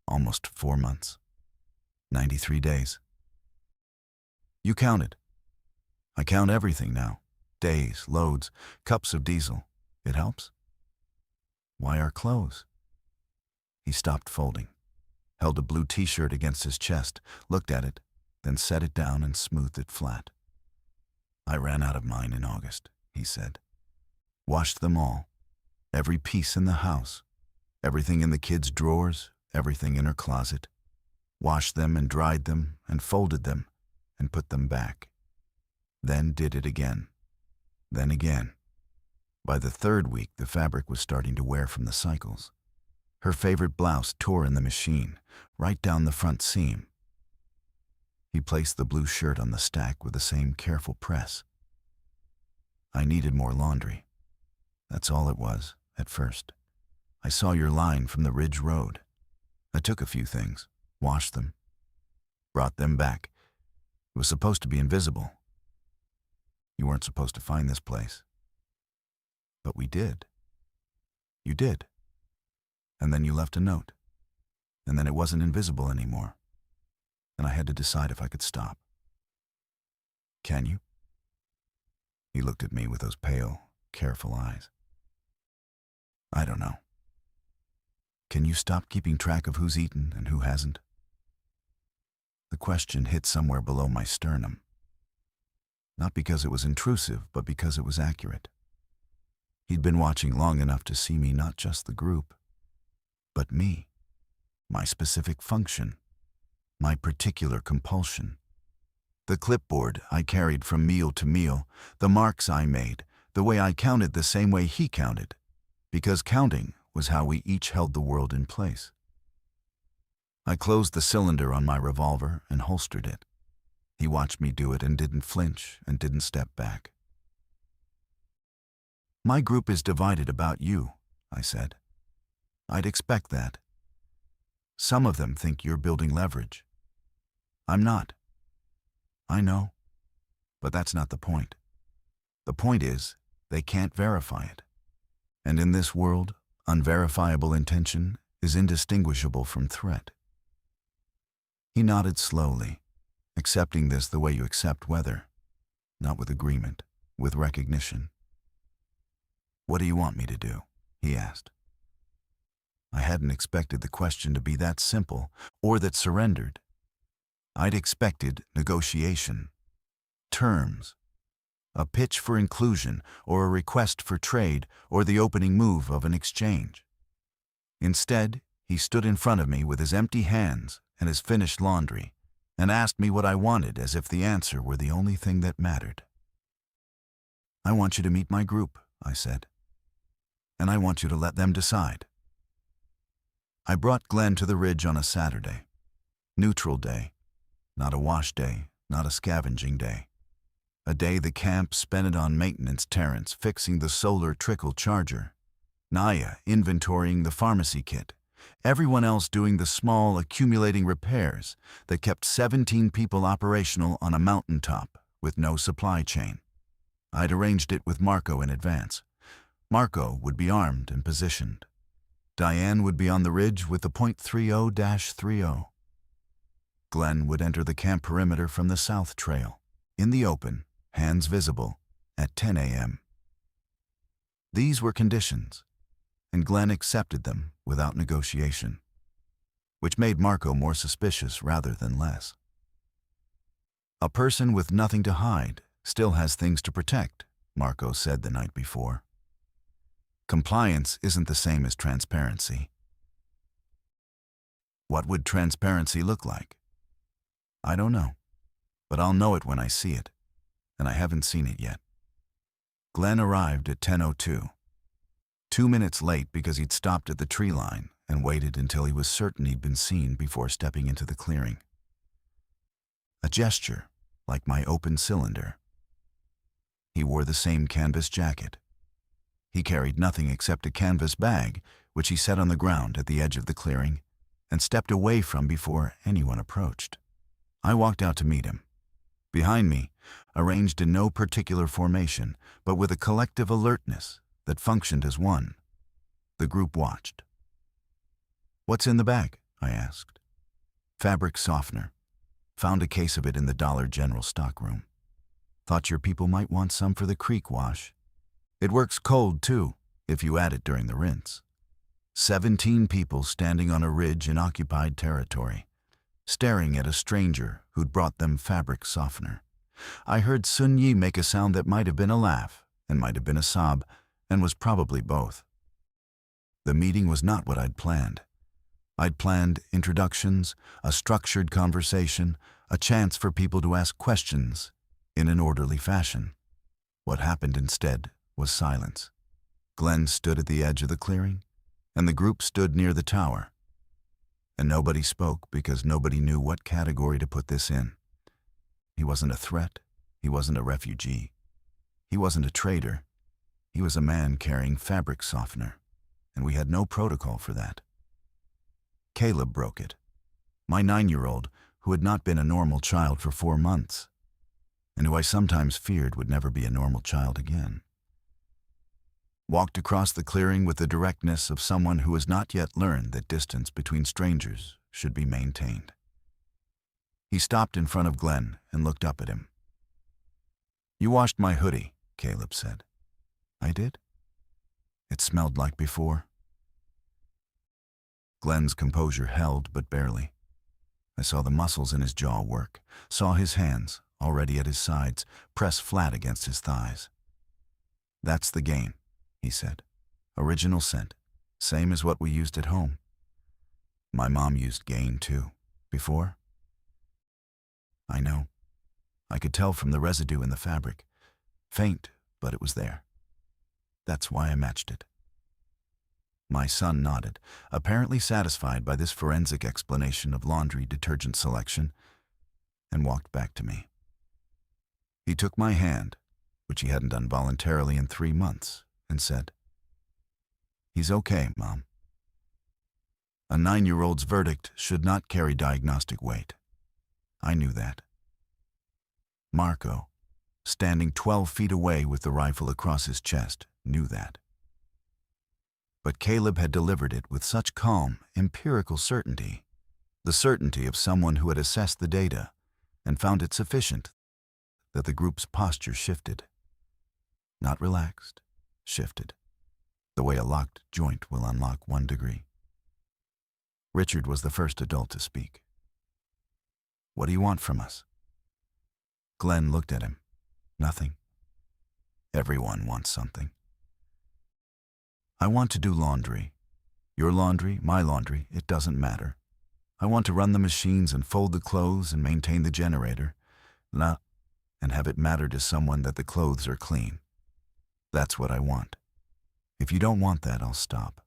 "Almost 4 months. 93 days. You counted. I count everything now. Days, loads, cups of diesel. It helps? Why our clothes? He stopped folding, held a blue t-shirt against his chest, looked at it, then set it down and smoothed it flat. I ran out of mine in August, he said. Washed them all. Every piece in the house. Everything in the kids' drawers, everything in her closet. Washed them and dried them and folded them and put them back. Then did it again. Then again. By the third week, the fabric was starting to wear from the cycles. Her favorite blouse tore in the machine, right down the front seam. He placed the blue shirt on the stack with the same careful press. I needed more laundry. That's all it was, at first. I saw your line from the Ridge Road. I took a few things, washed them, brought them back. It was supposed to be invisible. You weren't supposed to find this place. But we did. You did. And then you left a note. And then it wasn't invisible anymore. And I had to decide if I could stop. Can you? He looked at me with those pale, careful eyes. I don't know. Can you stop keeping track of who's eaten and who hasn't? The question hit somewhere below my sternum. Not because it was intrusive, but because it was accurate. He'd been watching long enough to see me, not just the group, but me, my specific function, my particular compulsion. The clipboard I carried from meal to meal, the marks I made, the way I counted the same way he counted, because counting was how we each held the world in place. I closed the cylinder on my revolver and holstered it. He watched me do it and didn't flinch and didn't step back. My group is divided about you, I said. I'd expect that. Some of them think you're building leverage. I'm not. I know. But that's not the point. The point is, they can't verify it. And in this world, unverifiable intention is indistinguishable from threat. He nodded slowly, accepting this the way you accept weather, not with agreement, with recognition. What do you want me to do? He asked. I hadn't expected the question to be that simple, or that surrendered. I'd expected negotiation, terms, a pitch for inclusion, or a request for trade, or the opening move of an exchange. Instead, he stood in front of me with his empty hands and his finished laundry, and asked me what I wanted as if the answer were the only thing that mattered. I want you to meet my group, I said, and I want you to let them decide. I brought Glenn to the Ridge on a Saturday, neutral day, not a wash day, not a scavenging day. A day the camp spent it on maintenance, Terrence fixing the solar trickle charger, Naya inventorying the pharmacy kit, everyone else doing the small accumulating repairs that kept 17 people operational on a mountaintop with no supply chain. I'd arranged it with Marco in advance. Marco would be armed and positioned. Diane would be on the ridge with the .30-30. Glenn would enter the camp perimeter from the south trail, in the open, hands visible, at 10 a.m. These were conditions, and Glenn accepted them without negotiation, which made Marco more suspicious rather than less. A person with nothing to hide still has things to protect, Marco said the night before. Compliance isn't the same as transparency. What would transparency look like? I don't know, but I'll know it when I see it, and I haven't seen it yet. Glenn arrived at 10:02, 2 minutes late because he'd stopped at the tree line and waited until he was certain he'd been seen before stepping into the clearing. A gesture, like my open cylinder. He wore the same canvas jacket. He carried nothing except a canvas bag, which he set on the ground at the edge of the clearing and stepped away from before anyone approached. I walked out to meet him. Behind me, arranged in no particular formation, but with a collective alertness that functioned as one, the group watched. "What's in the bag?" I asked. "Fabric softener. Found a case of it in the Dollar General stockroom. Thought your people might want some for the creek wash. It works cold, too, if you add it during the rinse. 17 people standing on a ridge in occupied territory, staring at a stranger who'd brought them fabric softener. I heard Sun Yi make a sound that might have been a laugh and might have been a sob, and was probably both. The meeting was not what I'd planned. I'd planned introductions, a structured conversation, a chance for people to ask questions in an orderly fashion. What happened instead was silence. Glenn stood at the edge of the clearing, and the group stood near the tower. And nobody spoke because nobody knew what category to put this in. He wasn't a threat. He wasn't a refugee. He wasn't a traitor. He was a man carrying fabric softener, and we had no protocol for that. Caleb broke it. My 9-year-old, who had not been a normal child for 4 months, and who I sometimes feared would never be a normal child again. Walked across the clearing with the directness of someone who has not yet learned that distance between strangers should be maintained. He stopped in front of Glenn and looked up at him. "You washed my hoodie," Caleb said. "I did?" "It smelled like before." Glenn's composure held, but barely. I saw the muscles in his jaw work, saw his hands, already at his sides, press flat against his thighs. "That's the gain," he said. "Original scent, same as what we used at home. My mom used Gain, too, before." "I know. I could tell from the residue in the fabric. Faint, but it was there. That's why I matched it." My son nodded, apparently satisfied by this forensic explanation of laundry detergent selection, and walked back to me. He took my hand, which he hadn't done voluntarily in 3 months, and said, "He's okay, Mom." A 9-year-old's verdict should not carry diagnostic weight. I knew that. Marco, standing 12 feet away with the rifle across his chest, knew that. But Caleb had delivered it with such calm, empirical certainty, the certainty of someone who had assessed the data and found it sufficient, that the group's posture shifted. Not relaxed, shifted, the way a locked joint will unlock 1 degree. Richard was the first adult to speak. "What do you want from us?" Glenn looked at him. "Nothing. Everyone wants something." "I want to do laundry. Your laundry, my laundry, it doesn't matter. I want to run the machines and fold the clothes and maintain the generator. And have it matter to someone that the clothes are clean. That's what I want. If you don't want that, I'll stop.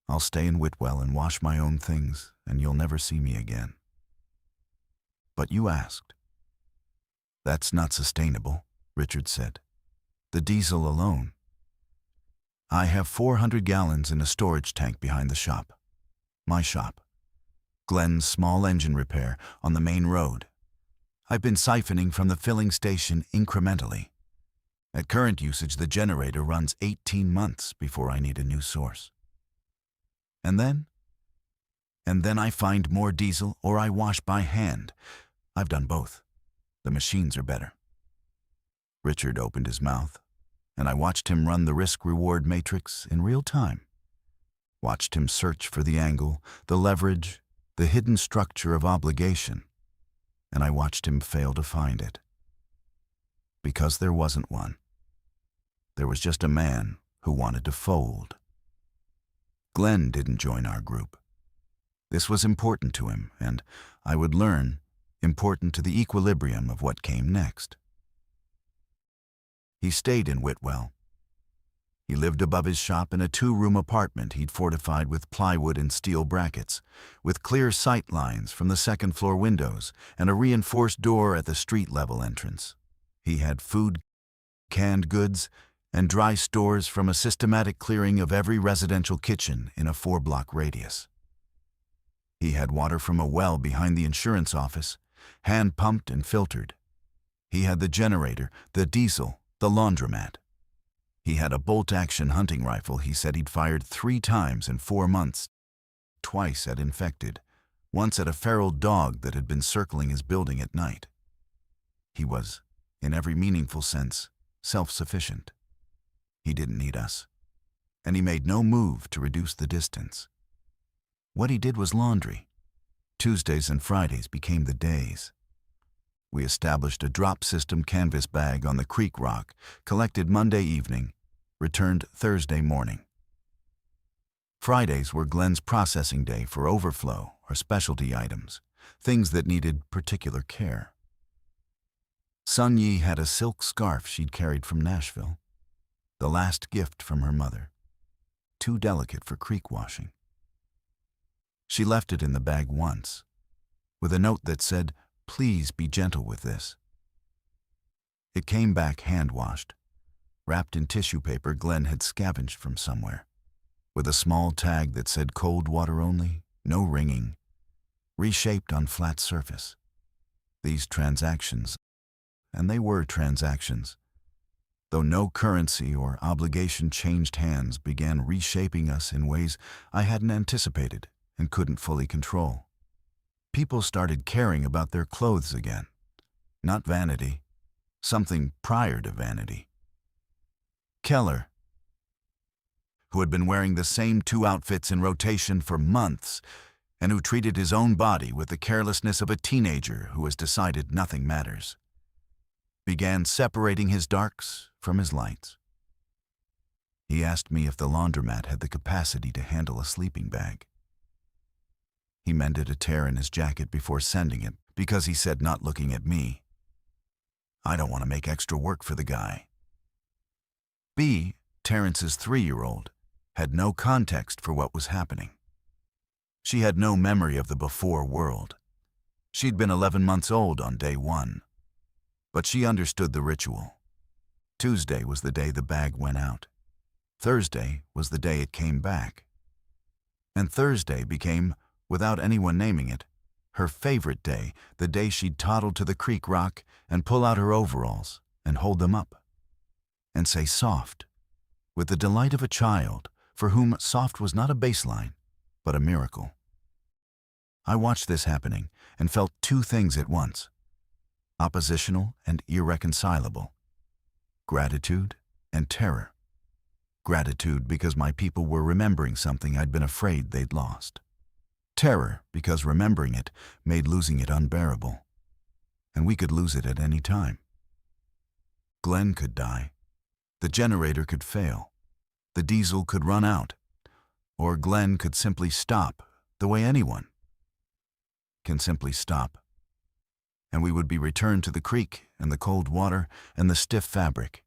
I'll stay in Whitwell and wash my own things, and you'll never see me again." "But you asked." "That's not sustainable," Richard said. "The diesel alone. I have 400 gallons in a storage tank behind the shop. My shop. Glenn's small engine repair on the main road. I've been siphoning from the filling station incrementally. At current usage, the generator runs 18 months before I need a new source. And then I find more diesel or I wash by hand. I've done both. The machines are better." Richard opened his mouth, and I watched him run the risk-reward matrix in real time. Watched him search for the angle, the leverage, the hidden structure of obligation, and I watched him fail to find it. Because there wasn't one. There was just a man who wanted to fold. Glenn didn't join our group. This was important to him, and, I would learn, important to the equilibrium of what came next. He stayed in Whitwell. He lived above his shop in a 2-room apartment he'd fortified with plywood and steel brackets, with clear sight lines from the second-floor windows and a reinforced door at the street-level entrance. He had food, canned goods, and dry stores from a systematic clearing of every residential kitchen in a 4-block radius. He had water from a well behind the insurance office, hand-pumped and filtered. He had the generator, the diesel, the laundromat. He had a bolt-action hunting rifle he said he'd fired 3 times in 4 months, twice at infected, once at a feral dog that had been circling his building at night. He was, in every meaningful sense, self-sufficient. He didn't need us, and he made no move to reduce the distance. What he did was laundry. Tuesdays and Fridays became the days. We established a drop system canvas bag on the creek rock, collected Monday evening, returned Thursday morning. Fridays were Glenn's processing day for overflow or specialty items, things that needed particular care. Sun Yi had a silk scarf she'd carried from Nashville, the last gift from her mother, too delicate for creek washing. She left it in the bag once, with a note that said, "Please be gentle with this." It came back hand-washed, wrapped in tissue paper Glenn had scavenged from somewhere, with a small tag that said cold water only, no ringing, reshaped on flat surface. These transactions, and they were transactions, though no currency or obligation changed hands, began reshaping us in ways I hadn't anticipated and couldn't fully control. People started caring about their clothes again. Not vanity, something prior to vanity. Keller, who had been wearing the same 2 outfits in rotation for months, and who treated his own body with the carelessness of a teenager who has decided nothing matters, began separating his darks from his lights. He asked me if the laundromat had the capacity to handle a sleeping bag. He mended a tear in his jacket before sending it because he said, not looking at me, "I don't want to make extra work for the guy." B, Terrence's 3-year-old, had no context for what was happening. She had no memory of the before world. She'd been 11 months old on day 1. But she understood the ritual. Tuesday was the day the bag went out. Thursday was the day it came back. And Thursday became, without anyone naming it, her favorite day, the day she'd toddle to the creek rock and pull out her overalls and hold them up and say soft, with the delight of a child for whom soft was not a baseline, but a miracle. I watched this happening and felt 2 things at once, oppositional and irreconcilable: gratitude and terror. Gratitude because my people were remembering something I'd been afraid they'd lost. Terror because remembering it made losing it unbearable, and we could lose it at any time. Glenn could die, the generator could fail, the diesel could run out, or Glenn could simply stop the way anyone can simply stop, and we would be returned to the creek and the cold water and the stiff fabric,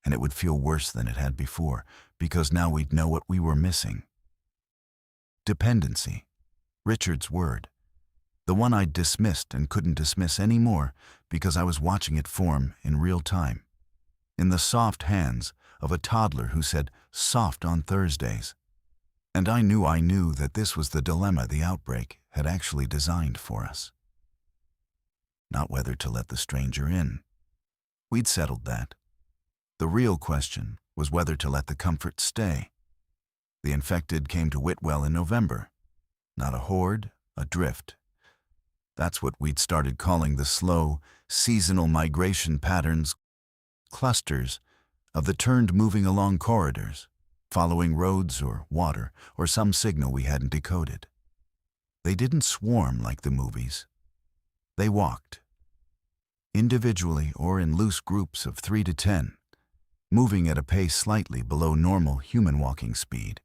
and it would feel worse than it had before, because now we'd know what we were missing. Dependency, Richard's word, the one I'd dismissed and couldn't dismiss anymore because I was watching it form in real time, in the soft hands of a toddler who said soft on Thursdays. And I knew that this was the dilemma the outbreak had actually designed for us. Not whether to let the stranger in. We'd settled that. The real question was whether to let the comfort stay. The infected came to Whitwell in November. Not a horde, a drift. That's what we'd started calling the slow, seasonal migration patterns, clusters of the turned moving along corridors, following roads or water or some signal we hadn't decoded. They didn't swarm like the movies. They walked, individually or in loose groups of 3 to 10, moving at a pace slightly below normal human walking speed,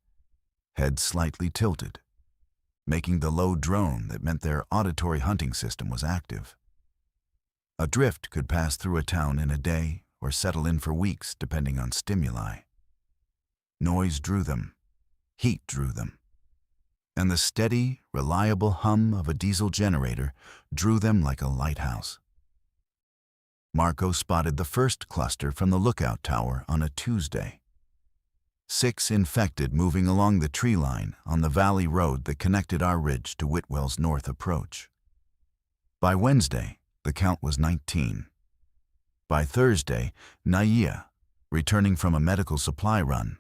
heads slightly tilted, making the low drone that meant their auditory hunting system was active. A drift could pass through a town in a day or settle in for weeks depending on stimuli. Noise drew them, heat drew them, and the steady, reliable hum of a diesel generator drew them like a lighthouse. Marco spotted the first cluster from the lookout tower on a Tuesday. 6 infected moving along the tree line on the valley road that connected our ridge to Whitwell's north approach. By Wednesday, the count was 19. By Thursday, Naya, returning from a medical supply run,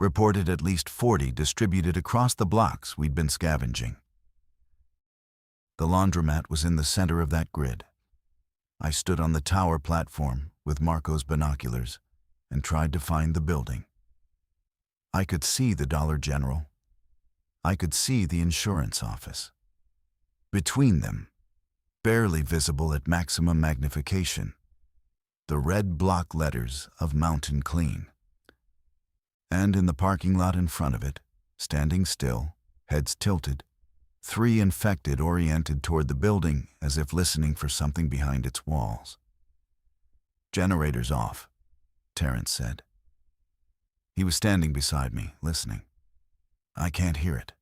reported at least 40 distributed across the blocks we'd been scavenging. The laundromat was in the center of that grid. I stood on the tower platform with Marco's binoculars and tried to find the building. I could see the Dollar General. I could see the insurance office. Between them, barely visible at maximum magnification, the red block letters of Mountain Clean. And in the parking lot in front of it, standing still, heads tilted, 3 infected oriented toward the building as if listening for something behind its walls. "Generator's off," Terrence said. He was standing beside me, listening. "I can't hear it."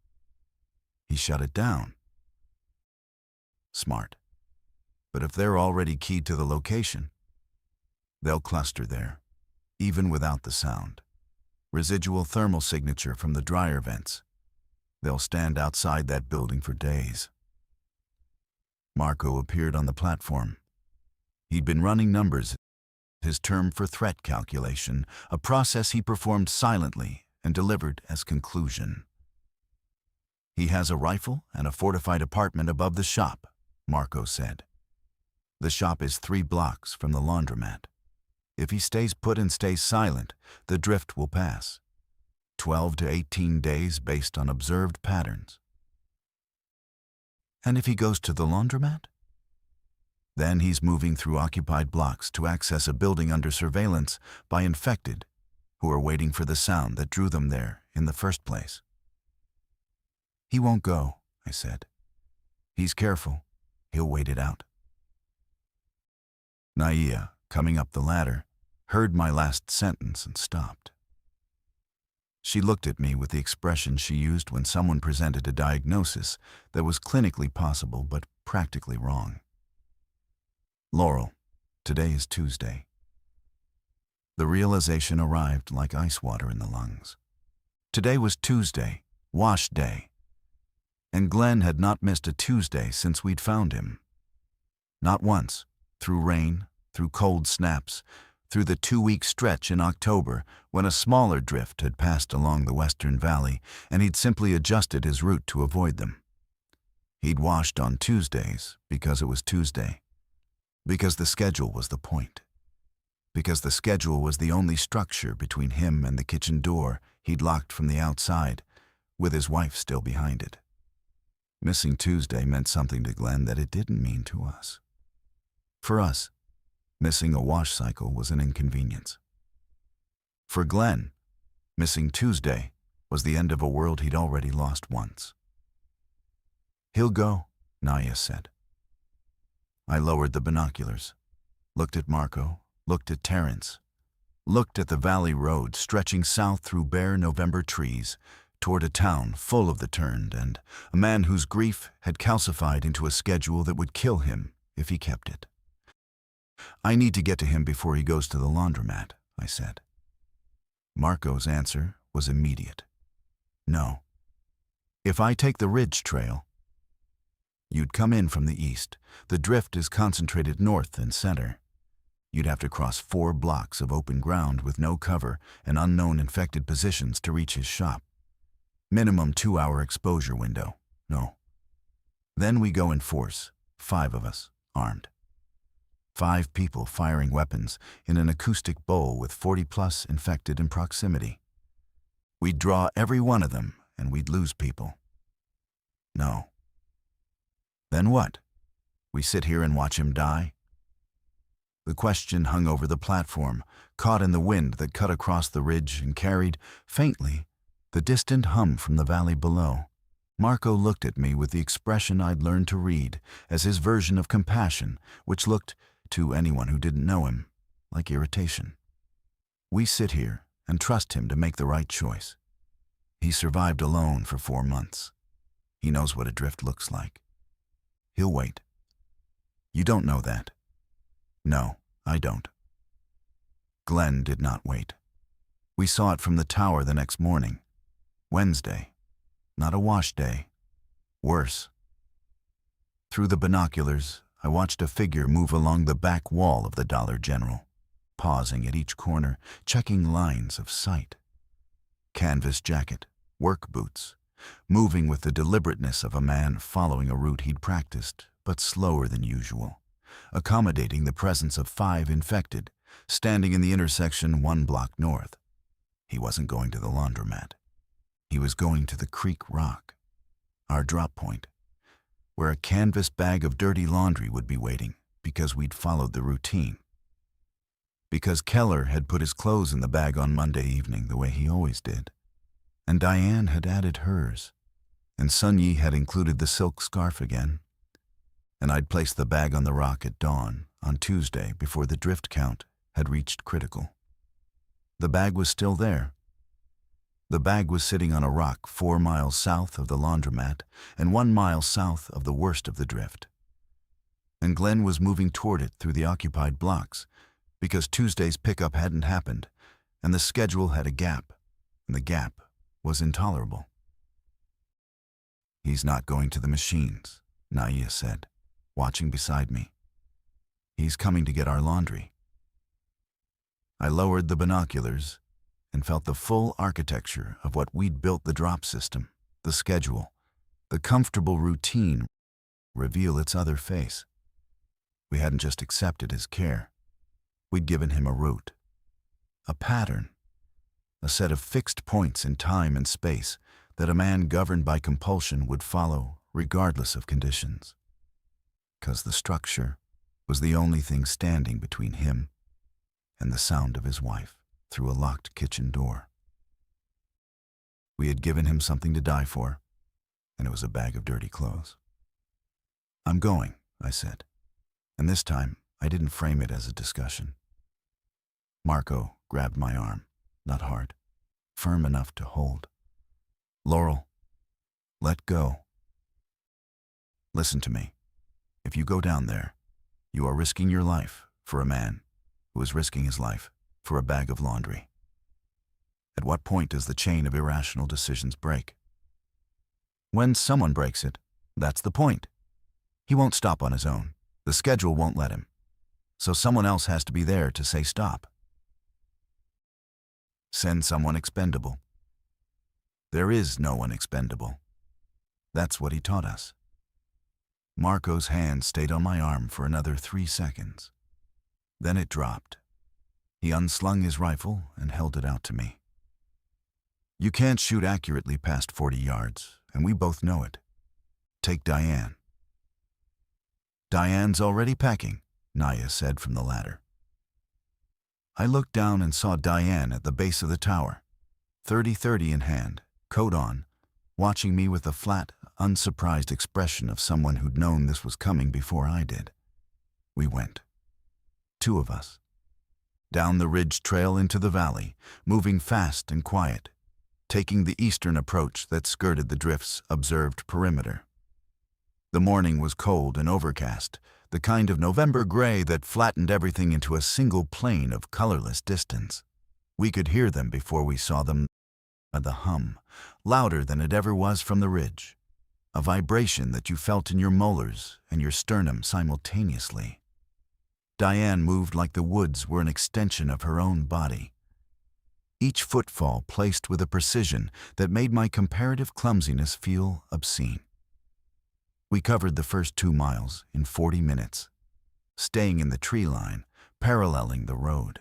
"He shut it down." Smart. But if they're already keyed to the location, they'll cluster there, even without the sound. Residual thermal signature from the dryer vents. They'll stand outside that building for days. Marco appeared on the platform. He'd been running numbers, his term for threat calculation, a process he performed silently and delivered as conclusion. "He has a rifle and a fortified apartment above the shop," Marco said. "The shop is 3 blocks from the laundromat. If he stays put and stays silent, the drift will pass. 12 to 18 days based on observed patterns." "And if he goes to the laundromat?" "Then he's moving through occupied blocks to access a building under surveillance by infected who are waiting for the sound that drew them there in the first place." "He won't go," I said. "He's careful. He'll wait it out." Naya, coming up the ladder, heard my last sentence and stopped. She looked at me with the expression she used when someone presented a diagnosis that was clinically possible but practically wrong. "Laurel, today is Tuesday." The realization arrived like ice water in the lungs. Today was Tuesday, wash day. And Glenn had not missed a Tuesday since we'd found him. Not once, through rain, through cold snaps, through the 2-week stretch in October when a smaller drift had passed along the western valley and he'd simply adjusted his route to avoid them. He'd washed on Tuesdays because it was Tuesday, because the schedule was the point, because the schedule was the only structure between him and the kitchen door he'd locked from the outside, with his wife still behind it. Missing Tuesday meant something to Glenn that it didn't mean to us. For us, missing a wash cycle was an inconvenience. For Glenn, missing Tuesday was the end of a world he'd already lost once. "He'll go," Naya said. I lowered the binoculars, looked at Marco, looked at Terrence, looked at the valley road stretching south through bare November trees toward a town full of the turned and a man whose grief had calcified into a schedule that would kill him if he kept it. "I need to get to him before he goes to the laundromat," I said. Marco's answer was immediate. "No. If I take the ridge trail, you'd come in from the east. The drift is concentrated north and center. You'd have to cross 4 blocks of open ground with no cover and unknown infected positions to reach his shop. Minimum 2-hour exposure window. No. Then we go in force, 5 of us, armed. 5 people firing weapons in an acoustic bowl with 40+ infected in proximity. We'd draw every one of them and we'd lose people. No. Then what? We sit here and watch him die?" The question hung over the platform, caught in the wind that cut across the ridge and carried, faintly, the distant hum from the valley below. Marco looked at me with the expression I'd learned to read as his version of compassion, which looked, to anyone who didn't know him, like irritation. "We sit here and trust him to make the right choice. He survived alone for 4 months. He knows what a drift looks like. He'll wait. You don't know that." "No, I don't." Glenn did not wait. We saw it from the tower the next morning. Wednesday. Not a wash day. Worse. Through the binoculars, I watched a figure move along the back wall of the Dollar General, pausing at each corner, checking lines of sight. Canvas jacket, work boots, moving with the deliberateness of a man following a route he'd practiced, but slower than usual, accommodating the presence of 5 infected, standing in the intersection 1 block north. He wasn't going to the laundromat. He was going to the Creek Rock, our drop point, where a canvas bag of dirty laundry would be waiting because we'd followed the routine. Because Keller had put his clothes in the bag on Monday evening the way he always did, and Diane had added hers, and Sun Yi had included the silk scarf again, and I'd placed the bag on the rock at dawn on Tuesday before the drift count had reached critical. The bag was still there. The bag was sitting on a rock 4 miles south of the laundromat and 1 mile south of the worst of the drift. And Glenn was moving toward it through the occupied blocks because Tuesday's pickup hadn't happened and the schedule had a gap, and the gap was intolerable. "He's not going to the machines," Naya said, watching beside me. "He's coming to get our laundry." I lowered the binoculars and felt the full architecture of what we'd built, the drop system, the schedule, the comfortable routine, reveal its other face. We hadn't just accepted his care. We'd given him a route, a pattern, a set of fixed points in time and space that a man governed by compulsion would follow regardless of conditions. 'Cause the structure was the only thing standing between him and the sound of his wife through a locked kitchen door. We had given him something to die for, and it was a bag of dirty clothes. "I'm going," I said, and this time I didn't frame it as a discussion. Marco grabbed my arm, not hard, firm enough to hold. "Laurel, let go. Listen to me. If you go down there, you are risking your life for a man who is risking his life for a bag of laundry. At what point does the chain of irrational decisions break? When someone breaks it, that's the point. He won't stop on his own. The schedule won't let him. So someone else has to be there to say stop. Send someone expendable. There is no one expendable. That's what he taught us." Marco's hand stayed on my arm for another 3 seconds. Then it dropped. He unslung his rifle and held it out to me. "You can't shoot accurately past 40 yards, and we both know it. Take Diane." "Diane's already packing," Naya said from the ladder. I looked down and saw Diane at the base of the tower, 30-30 in hand, coat on, watching me with a flat, unsurprised expression of someone who'd known this was coming before I did. We went. 2 of us. Down the ridge trail into the valley, moving fast and quiet, taking the eastern approach that skirted the drift's observed perimeter. The morning was cold and overcast, the kind of November gray that flattened everything into a single plane of colorless distance. We could hear them before we saw them, the hum, louder than it ever was from the ridge, a vibration that you felt in your molars and your sternum simultaneously. Diane moved like the woods were an extension of her own body, each footfall placed with a precision that made my comparative clumsiness feel obscene. We covered the first 2 miles in 40 minutes, staying in the tree line, paralleling the road.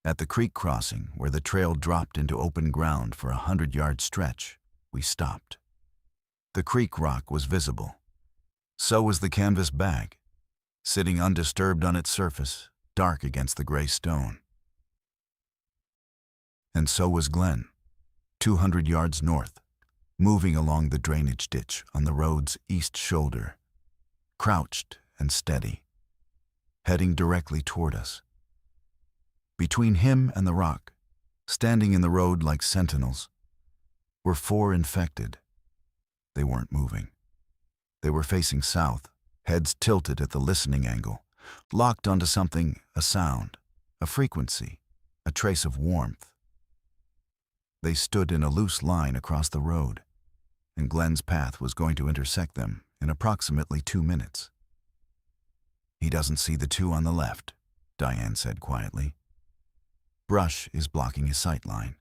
At the creek crossing, where the trail dropped into open ground for a 100-yard stretch, we stopped. The creek rock was visible. So was the canvas bag, sitting undisturbed on its surface, dark against the gray stone. And so was Glenn, 200 yards north, moving along the drainage ditch on the road's east shoulder, crouched and steady, heading directly toward us. Between him and the rock, standing in the road like sentinels, were 4 infected. They weren't moving. They were facing south, heads tilted at the listening angle, locked onto something, a sound, a frequency, a trace of warmth. They stood in a loose line across the road, and Glenn's path was going to intersect them in approximately 2 minutes. "He doesn't see the 2 on the left," Diane said quietly. "Brush is blocking his sight line.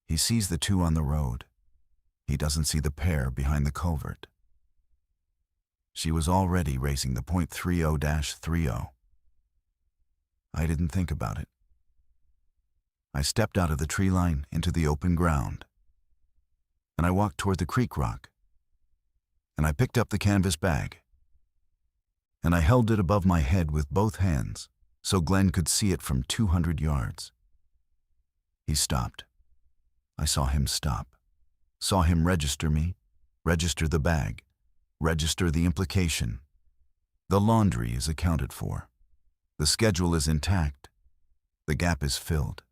He sees the 2 on the road. He doesn't see the pair behind the culvert. She was already racing the .30-30. I didn't think about it. I stepped out of the tree line into the open ground, and I walked toward the creek rock, and I picked up the canvas bag, and I held it above my head with both hands so Glenn could see it from 200 yards. He stopped. I saw him stop, saw him register me, register the bag, register the implication. The laundry is accounted for. The schedule is intact. The gap is filled.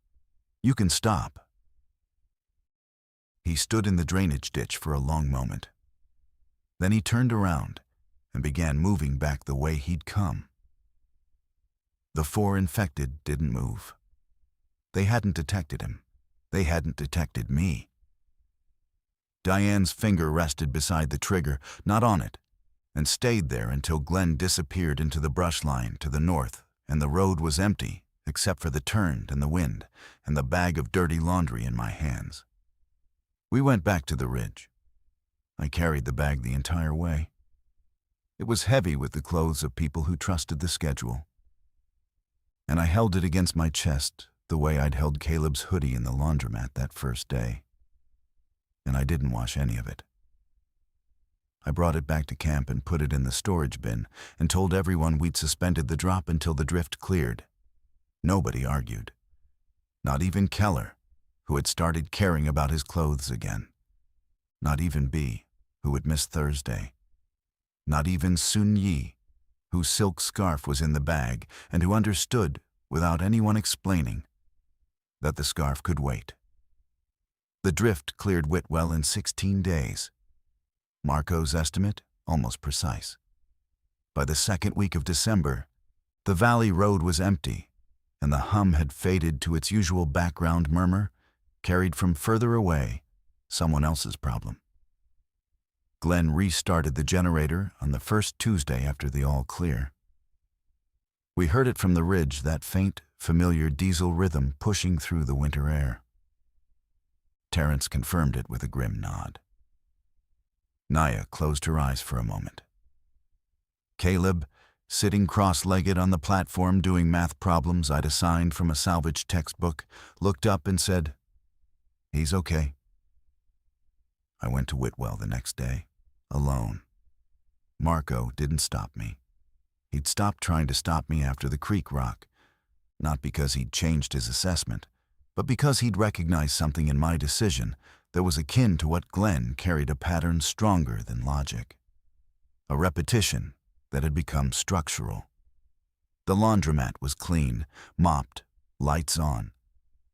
You can stop. He stood in the drainage ditch for a long moment. Then he turned around and began moving back the way he'd come. The 4 infected didn't move. They hadn't detected him. They hadn't detected me. Diane's finger rested beside the trigger, not on it, and stayed there until Glenn disappeared into the brush line to the north, and the road was empty except for the turn and the wind and the bag of dirty laundry in my hands. We went back to the ridge. I carried the bag the entire way. It was heavy with the clothes of people who trusted the schedule. And I held it against my chest the way I'd held Caleb's hoodie in the laundromat that first day. And I didn't wash any of it. I brought it back to camp and put it in the storage bin and told everyone we'd suspended the drop until the drift cleared. Nobody argued. Not even Keller, who had started caring about his clothes again. Not even B, who had missed Thursday. Not even Sun Yi, whose silk scarf was in the bag and who understood, without anyone explaining, that the scarf could wait. The drift cleared Whitwell in 16 days. Marco's estimate, almost precise. By the second week of December, the valley road was empty, and the hum had faded to its usual background murmur, carried from further away, someone else's problem. Glenn restarted the generator on the first Tuesday after the all clear. We heard it from the ridge, that faint, familiar diesel rhythm pushing through the winter air. Terrence confirmed it with a grim nod. Naya closed her eyes for a moment. Caleb, sitting cross-legged on the platform doing math problems I'd assigned from a salvaged textbook, looked up and said, "He's okay." I went to Whitwell the next day, alone. Marco didn't stop me. He'd stopped trying to stop me after the creek rock, not because he'd changed his assessment, but because he'd recognized something in my decision that was akin to what Glenn carried, a pattern stronger than logic. A repetition that had become structural. The laundromat was clean, mopped, lights on,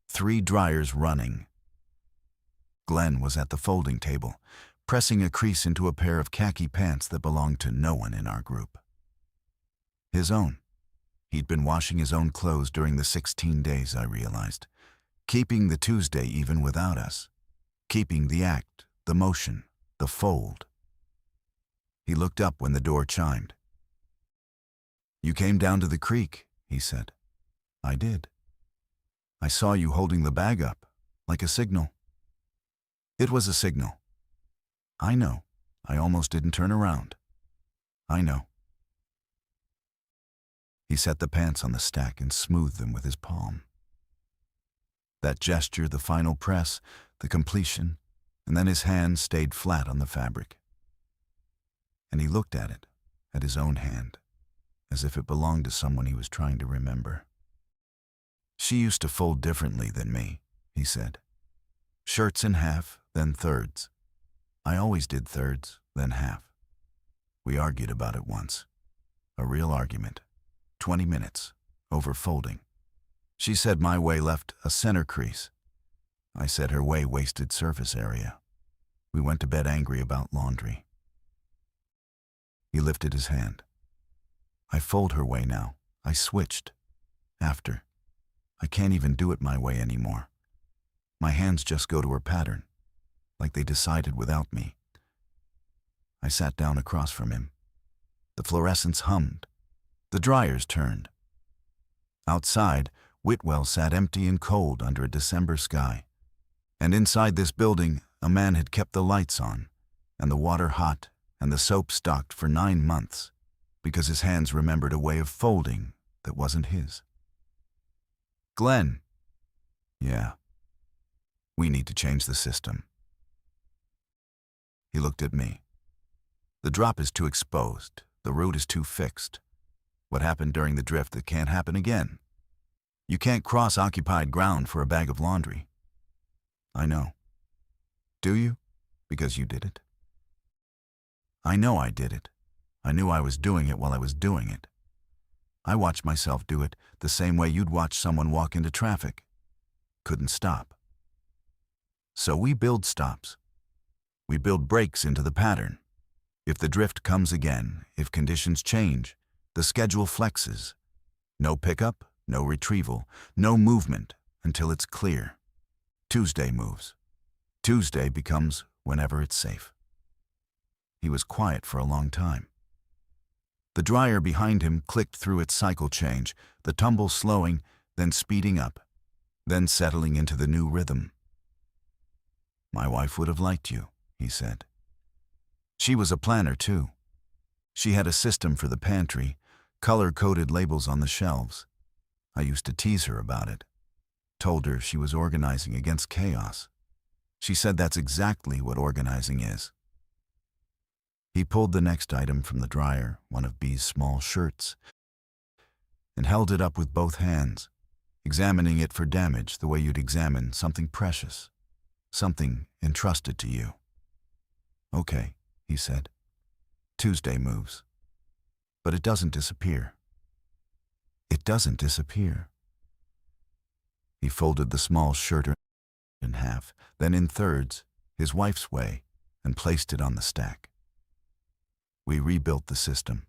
3 dryers running. Glenn was at the folding table, pressing a crease into a pair of khaki pants that belonged to no one in our group. His own. He'd been washing his own clothes during the 16 days, I realized, keeping the Tuesday even without us, keeping the act, the motion, the fold. He looked up when the door chimed. "You came down to the creek," he said. "I did. I saw you holding the bag up, like a signal." "It was a signal." "I know. I almost didn't turn around." "I know." He set the pants on the stack and smoothed them with his palm. That gesture, the final press, the completion, and then his hand stayed flat on the fabric. And he looked at it, at his own hand, as if it belonged to someone he was trying to remember. "She used to fold differently than me," he said. "Shirts in half, then thirds. I always did thirds, then half. We argued about it once. A real argument. 20 minutes, over folding. She said my way left a center crease. I said her way wasted surface area. We went to bed angry about laundry." He lifted his hand. "I fold her way now. I switched. After. I can't even do it my way anymore. My hands just go to her pattern, like they decided without me." I sat down across from him. The fluorescents hummed. The dryers turned. Outside, Whitwell sat empty and cold under a December sky. And inside this building, A man had kept the lights on, and the water hot, and the soap stocked for 9 months, because his hands remembered a way of folding that wasn't his. Glenn. Yeah. We need to change the system. He looked at me. The drop is too exposed. The route is too fixed. What happened during the drift that can't happen again? You can't cross occupied ground for a bag of laundry. I know. Do you? Because you did it? I know I did it. I knew I was doing it while I was doing it. I watched myself do it the same way you'd watch someone walk into traffic. Couldn't stop. So we build stops. We build breaks into the pattern. If the drift comes again, if conditions change, the schedule flexes. No pickup, no retrieval, no movement until it's clear. Tuesday moves. Tuesday becomes whenever it's safe. He was quiet for a long time. The dryer behind him clicked through its cycle change, the tumble slowing, then speeding up, then settling into the new rhythm. My wife would have liked you, he said. She was a planner too. She had a system for the pantry, color-coded labels on the shelves. I used to tease her about it. Told her she was organizing against chaos. She said that's exactly what organizing is. He pulled the next item from the dryer, one of B's small shirts, and held it up with both hands, examining it for damage the way you'd examine something precious, something entrusted to you. Okay, he said. Tuesday moves. But it doesn't disappear. It doesn't disappear. He folded the small shirt in half, then in thirds, his wife's way, and placed it on the stack. We rebuilt the system.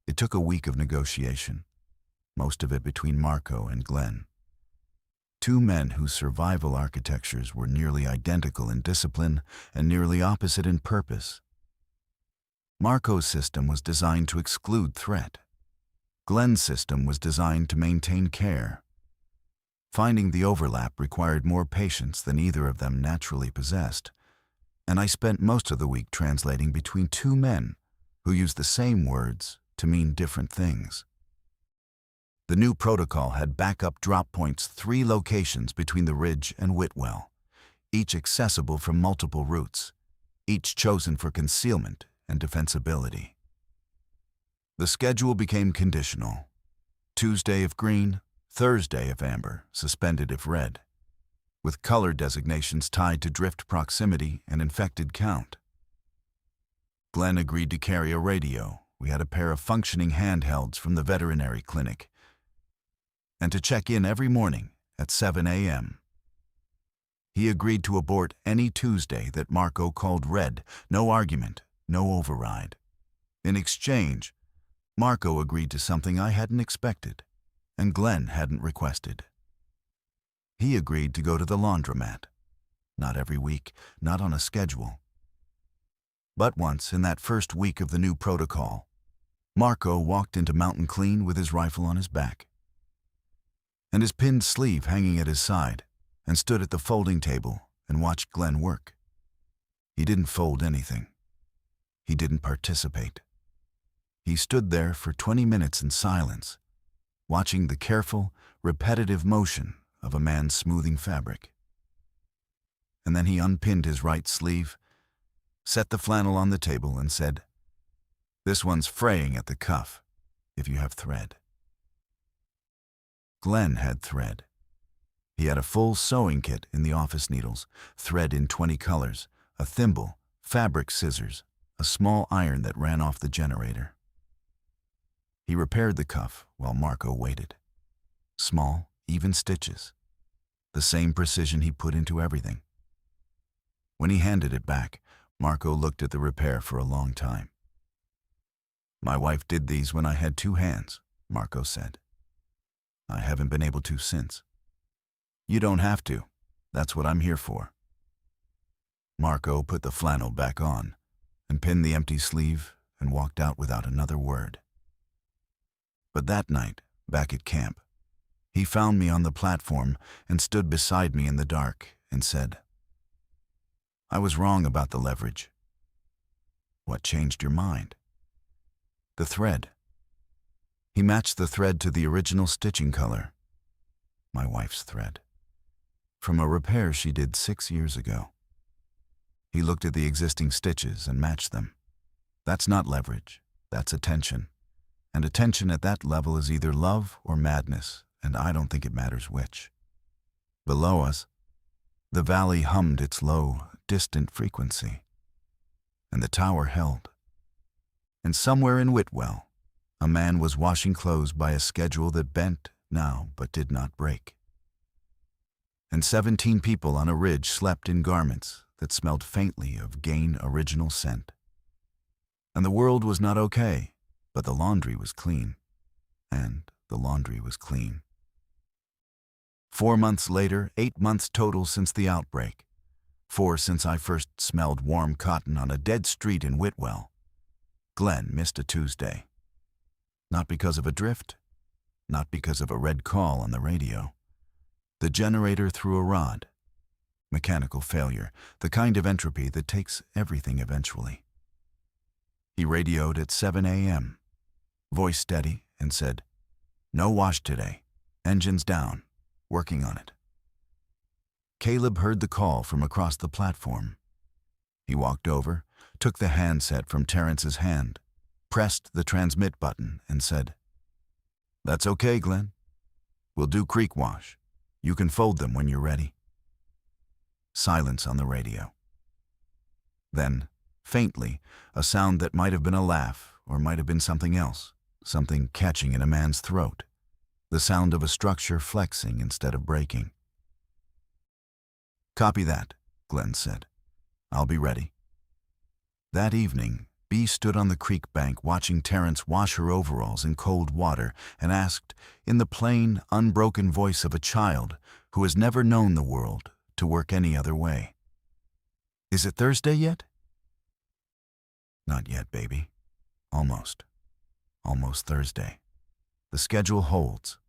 It took a week of negotiation, most of it between Marco and Glenn. Two men whose survival architectures were nearly identical in discipline and nearly opposite in purpose. Marco's system was designed to exclude threat. Glenn's system was designed to maintain care. Finding the overlap required more patience than either of them naturally possessed, and I spent most of the week translating between two men who used the same words to mean different things. The new protocol had backup drop points 3 locations between the Ridge and Whitwell, each accessible from multiple routes, each chosen for concealment and defensibility. The schedule became conditional. Tuesday if green, Thursday if amber, suspended if red, with color designations tied to drift proximity and infected count. Glenn agreed to carry a radio. We had a pair of functioning handhelds from the veterinary clinic, and to check in every morning at 7 a.m. He agreed to abort any Tuesday that Marco called red, no argument, no override. In exchange, Marco agreed to something I hadn't expected, and Glenn hadn't requested. He agreed to go to the laundromat. Not every week, not on a schedule. But once in that first week of the new protocol, Marco walked into Mountain Clean with his rifle on his back and his pinned sleeve hanging at his side, and stood at the folding table and watched Glenn work. He didn't fold anything. He didn't participate. He stood there for 20 minutes in silence, watching the careful, repetitive motion of a man smoothing fabric. And then he unpinned his right sleeve, set the flannel on the table, and said, "This one's fraying at the cuff, if you have thread." Glenn had thread. He had a full sewing kit in the office needles, thread in 20 colors, a thimble, fabric scissors, a small iron that ran off the generator. He repaired the cuff while Marco waited. Small, even stitches. The same precision he put into everything. When he handed it back, Marco looked at the repair for a long time. "My wife did these when I had 2 hands," Marco said. "I haven't been able to since." "You don't have to. That's what I'm here for." Marco put the flannel back on and pinned the empty sleeve and walked out without another word. But that night, back at camp, he found me on the platform and stood beside me in the dark and said, I was wrong about the leverage. What changed your mind? The thread. He matched the thread to the original stitching color. My wife's thread. From a repair she did 6 years ago. He looked at the existing stitches and matched them. That's not leverage, that's attention. And attention at that level is either love or madness, and I don't think it matters which. Below us, the valley hummed its low, distant frequency, and the tower held. And somewhere in Whitwell, a man was washing clothes by a schedule that bent now but did not break. And 17 people on a ridge slept in garments that smelled faintly of Gain original scent. And the world was not okay, but the laundry was clean. And the laundry was clean. 4 months later, 8 months total since the outbreak. 4 since I first smelled warm cotton on a dead street in Whitwell. Glenn missed a Tuesday. Not because of a drift, not because of a red call on the radio. The generator threw a rod. Mechanical failure, the kind of entropy that takes everything eventually. He radioed at 7 a.m., voice steady, and said, "No wash today. Engines down. Working on it." Caleb heard the call from across the platform. He walked over, took the handset from Terrence's hand, pressed the transmit button, and said, "That's okay, Glenn. We'll do creek wash. You can fold them when you're ready." Silence on the radio. Then, faintly, a sound that might have been a laugh or might have been something else, something catching in a man's throat. The sound of a structure flexing instead of breaking. "Copy that," Glenn said. "I'll be ready." That evening, Bee stood on the creek bank watching Terrence wash her overalls in cold water and asked, in the plain, unbroken voice of a child who has never known the world to work any other way, "Is it Thursday yet?" "Not yet, baby. Almost. Almost Thursday. The schedule holds.